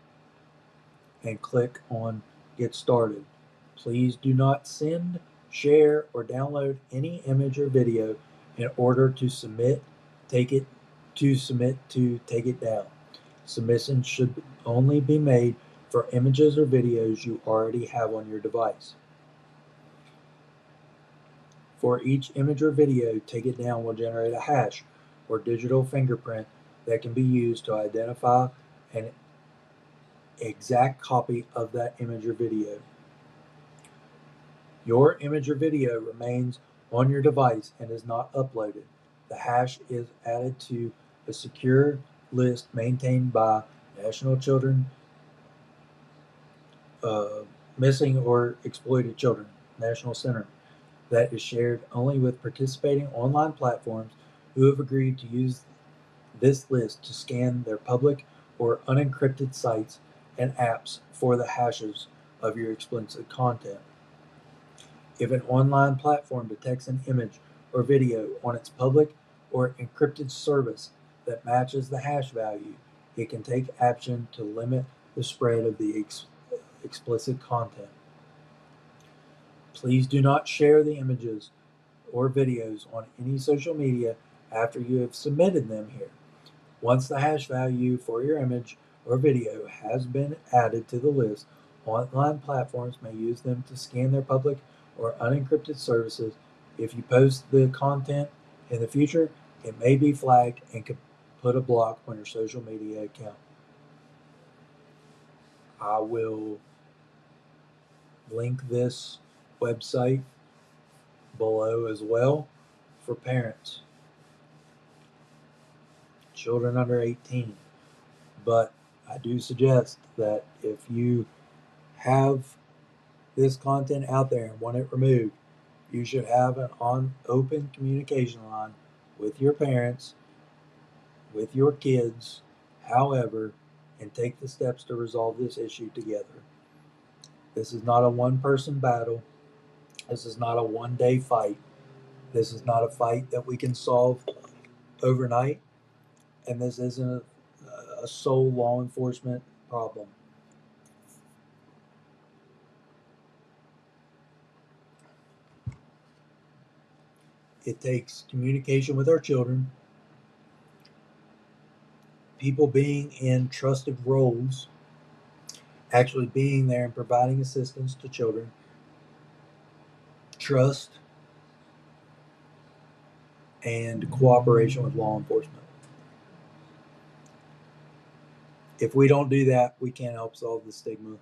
and click on Get Started. Please do not send, share, or download any image or video in order to take it down. Submissions should only be made for images or videos you already have on your device. For each image or video, Take It Down will generate a hash or digital fingerprint that can be used to identify an exact copy of that image or video. Your image or video remains on your device and is not uploaded. The hash is added to a secure list maintained by National Children Missing or Exploited Children National Center that is shared only with participating online platforms who have agreed to use this list to scan their public or unencrypted sites and apps for the hashes of your explicit content. If an online platform detects an image or video on its public or encrypted service that matches the hash value, it can take action to limit the spread of the explicit content. Please do not share the images or videos on any social media after you have submitted them here. Once the hash value for your image or video has been added to the list, online platforms may use them to scan their public or unencrypted services. If you post the content in the future, it may be flagged and could put a block on your social media account. I will link this website below as well for parents, children under 18. But I do suggest that if you have this content out there and want it removed, you should have an open communication line with your parents, with your kids, however, and take the steps to resolve this issue together. This is not a one-person battle. This is not a one-day fight. This is not a fight that we can solve overnight, and this isn't a sole law enforcement problem. It takes communication with our children, people being in trusted roles, actually being there and providing assistance to children, trust, and cooperation with law enforcement. If we don't do that, we can't help solve the stigma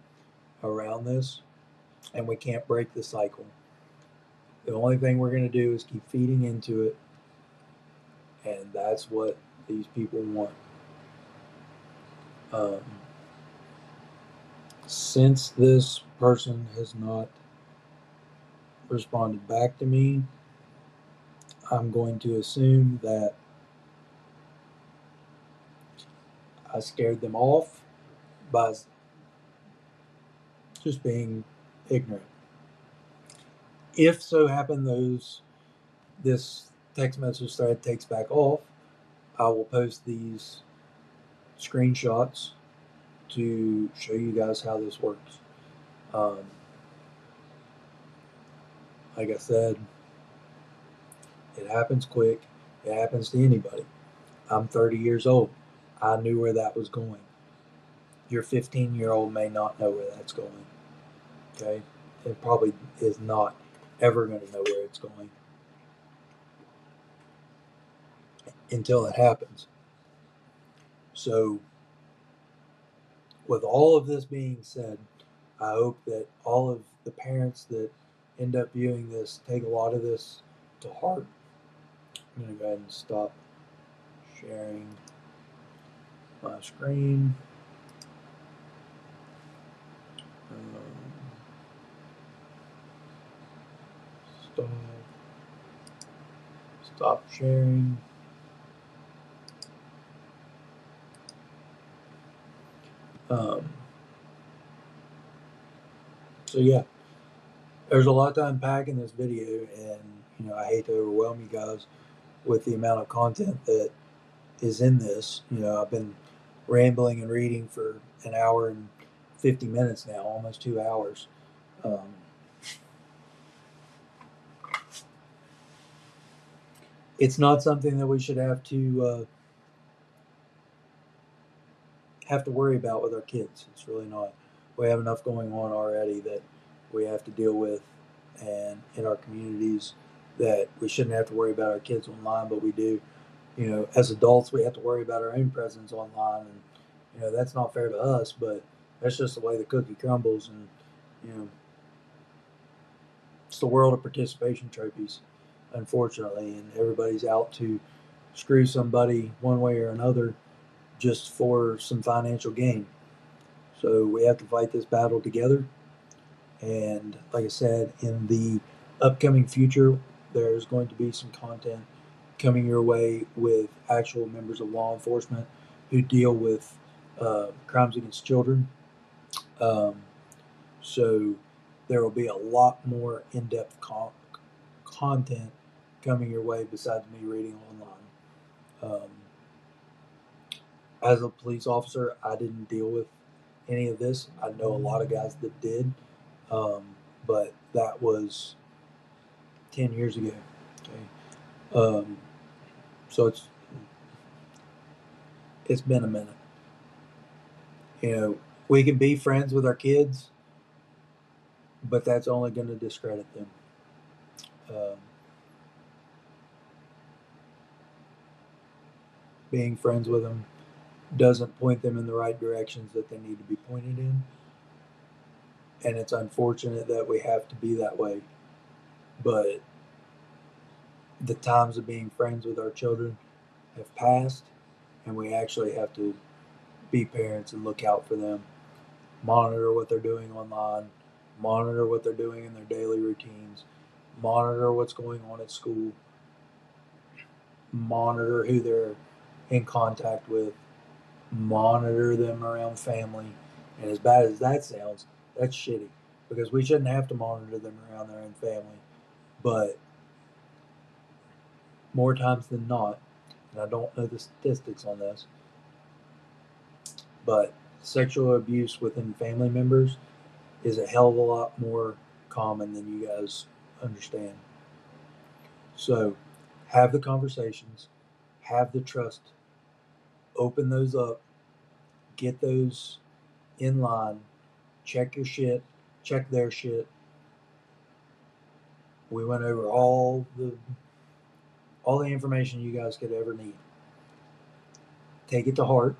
around this, and we can't break the cycle. The only thing we're going to do is keep feeding into it, and that's what these people want. Since this person has not responded back to me, I'm going to assume that I scared them off by just being ignorant. If so happen this text message thread takes back off, I will post these screenshots to show you guys how this works. Like I said, it happens quick. It happens to anybody. I'm 30 years old. I knew where that was going. Your 15-year-old may not know where that's going. Okay? It probably is not ever going to know where it's going until it happens. So, with all of this being said, I hope that all of the parents that end up viewing this take a lot of this to heart. I'm going to go ahead and stop sharing my screen. Stop sharing. So yeah, there's a lot to unpack in this video, and I hate to overwhelm you guys with the amount of content that is in this. I've been rambling and reading for an hour and 50 minutes now, almost 2 hours. It's not something that we should have to worry about with our kids. It's really not. We have enough going on already that we have to deal with, and in our communities that we shouldn't have to worry about our kids online, but we do. As adults, we have to worry about our own presence online, and that's not fair to us, but that's just the way the cookie crumbles, and it's the world of participation trophies, unfortunately, and everybody's out to screw somebody one way or another just for some financial gain. So we have to fight this battle together. And like I said, in the upcoming future, there's going to be some content coming your way with actual members of law enforcement who deal with crimes against children. So there will be a lot more in-depth content coming your way besides me reading online. As a police officer, I didn't deal with any of this. I know a lot of guys that did, but that was 10 years ago. Okay, so it's been a minute. We can be friends with our kids, but that's only going to discredit them. Being friends with them doesn't point them in the right directions that they need to be pointed in. And it's unfortunate that we have to be that way. But the times of being friends with our children have passed, and we actually have to be parents and look out for them, monitor what they're doing online, monitor what they're doing in their daily routines, monitor what's going on at school, monitor who they're in contact with, monitor them around family. And as bad as that sounds, that's shitty, because we shouldn't have to monitor them around their own family. But more times than not, and I don't know the statistics on this, but sexual abuse within family members is a hell of a lot more common than you guys understand. So have the conversations, have the trust, open those up, get those in line, check your shit, check their shit. We went over all the information you guys could ever need. Take it to heart,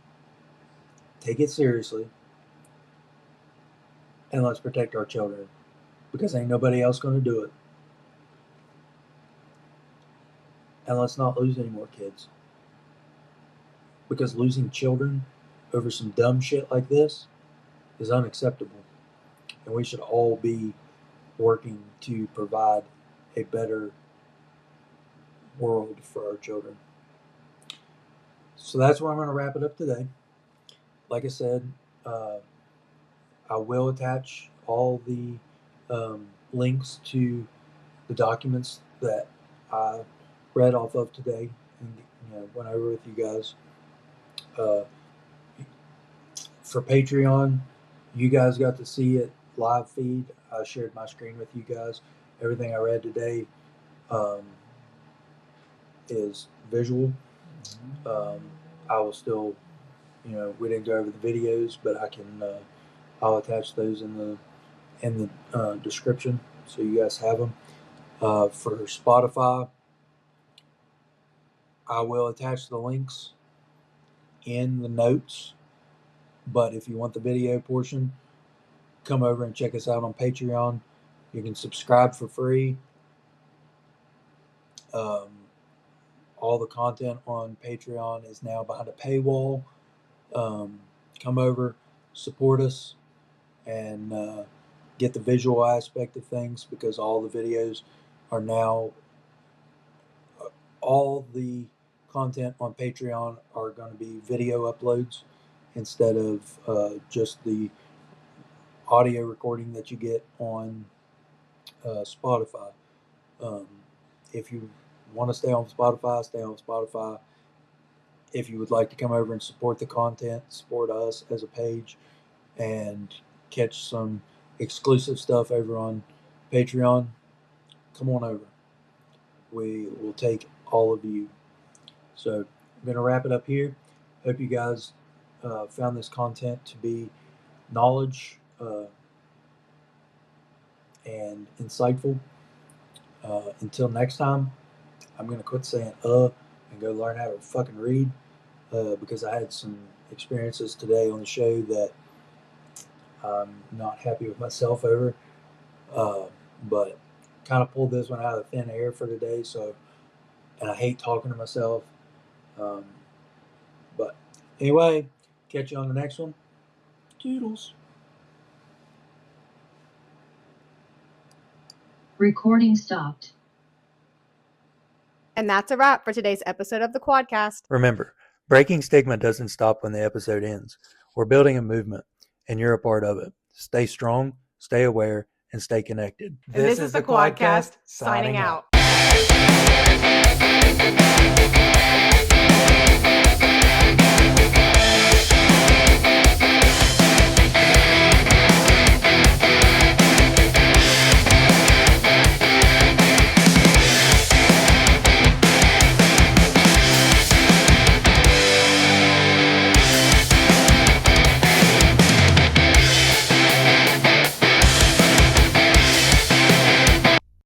take it seriously, and let's protect our children, because ain't nobody else going to do it. And let's not lose any more kids, because losing children over some dumb shit like this is unacceptable, and we should all be working to provide a better world for our children. So that's where I'm going to wrap it up today. Like I said, I will attach all the links to the documents that I read off of today and went over with you guys. For Patreon, you guys got to see it live feed. I shared my screen with you guys. Everything I read today is visual. I will still, we didn't go over the videos, but I'll attach those in the description so you guys have them. For Spotify, I will attach the links in the notes, but if you want the video portion, come over and check us out on Patreon. You can subscribe for free. All the content on Patreon is now behind a paywall. Come over, support us, and get the visual aspect of things, because all the videos are now, all the content on Patreon are going to be video uploads instead of just the audio recording that you get on Spotify. If you want to stay on Spotify, stay on Spotify. If you would like to come over and support the content, support us as a page, and catch some exclusive stuff over on Patreon, come on over. We will take all of you. So I'm going to wrap it up here. Hope you guys found this content to be knowledge and insightful. Until next time, I'm going to quit saying and go learn how to fucking read, because I had some experiences today on the show that I'm not happy with myself over, but kind of pulled this one out of thin air for today. So, and I hate talking to myself, but anyway, catch you on the next one. Toodles. Recording stopped. And that's a wrap for today's episode of the Quadcast. Remember, breaking stigma doesn't stop when the episode ends. We're building a movement, and you're a part of it. Stay strong, stay aware, and stay connected. And this is the Quadcast, signing out.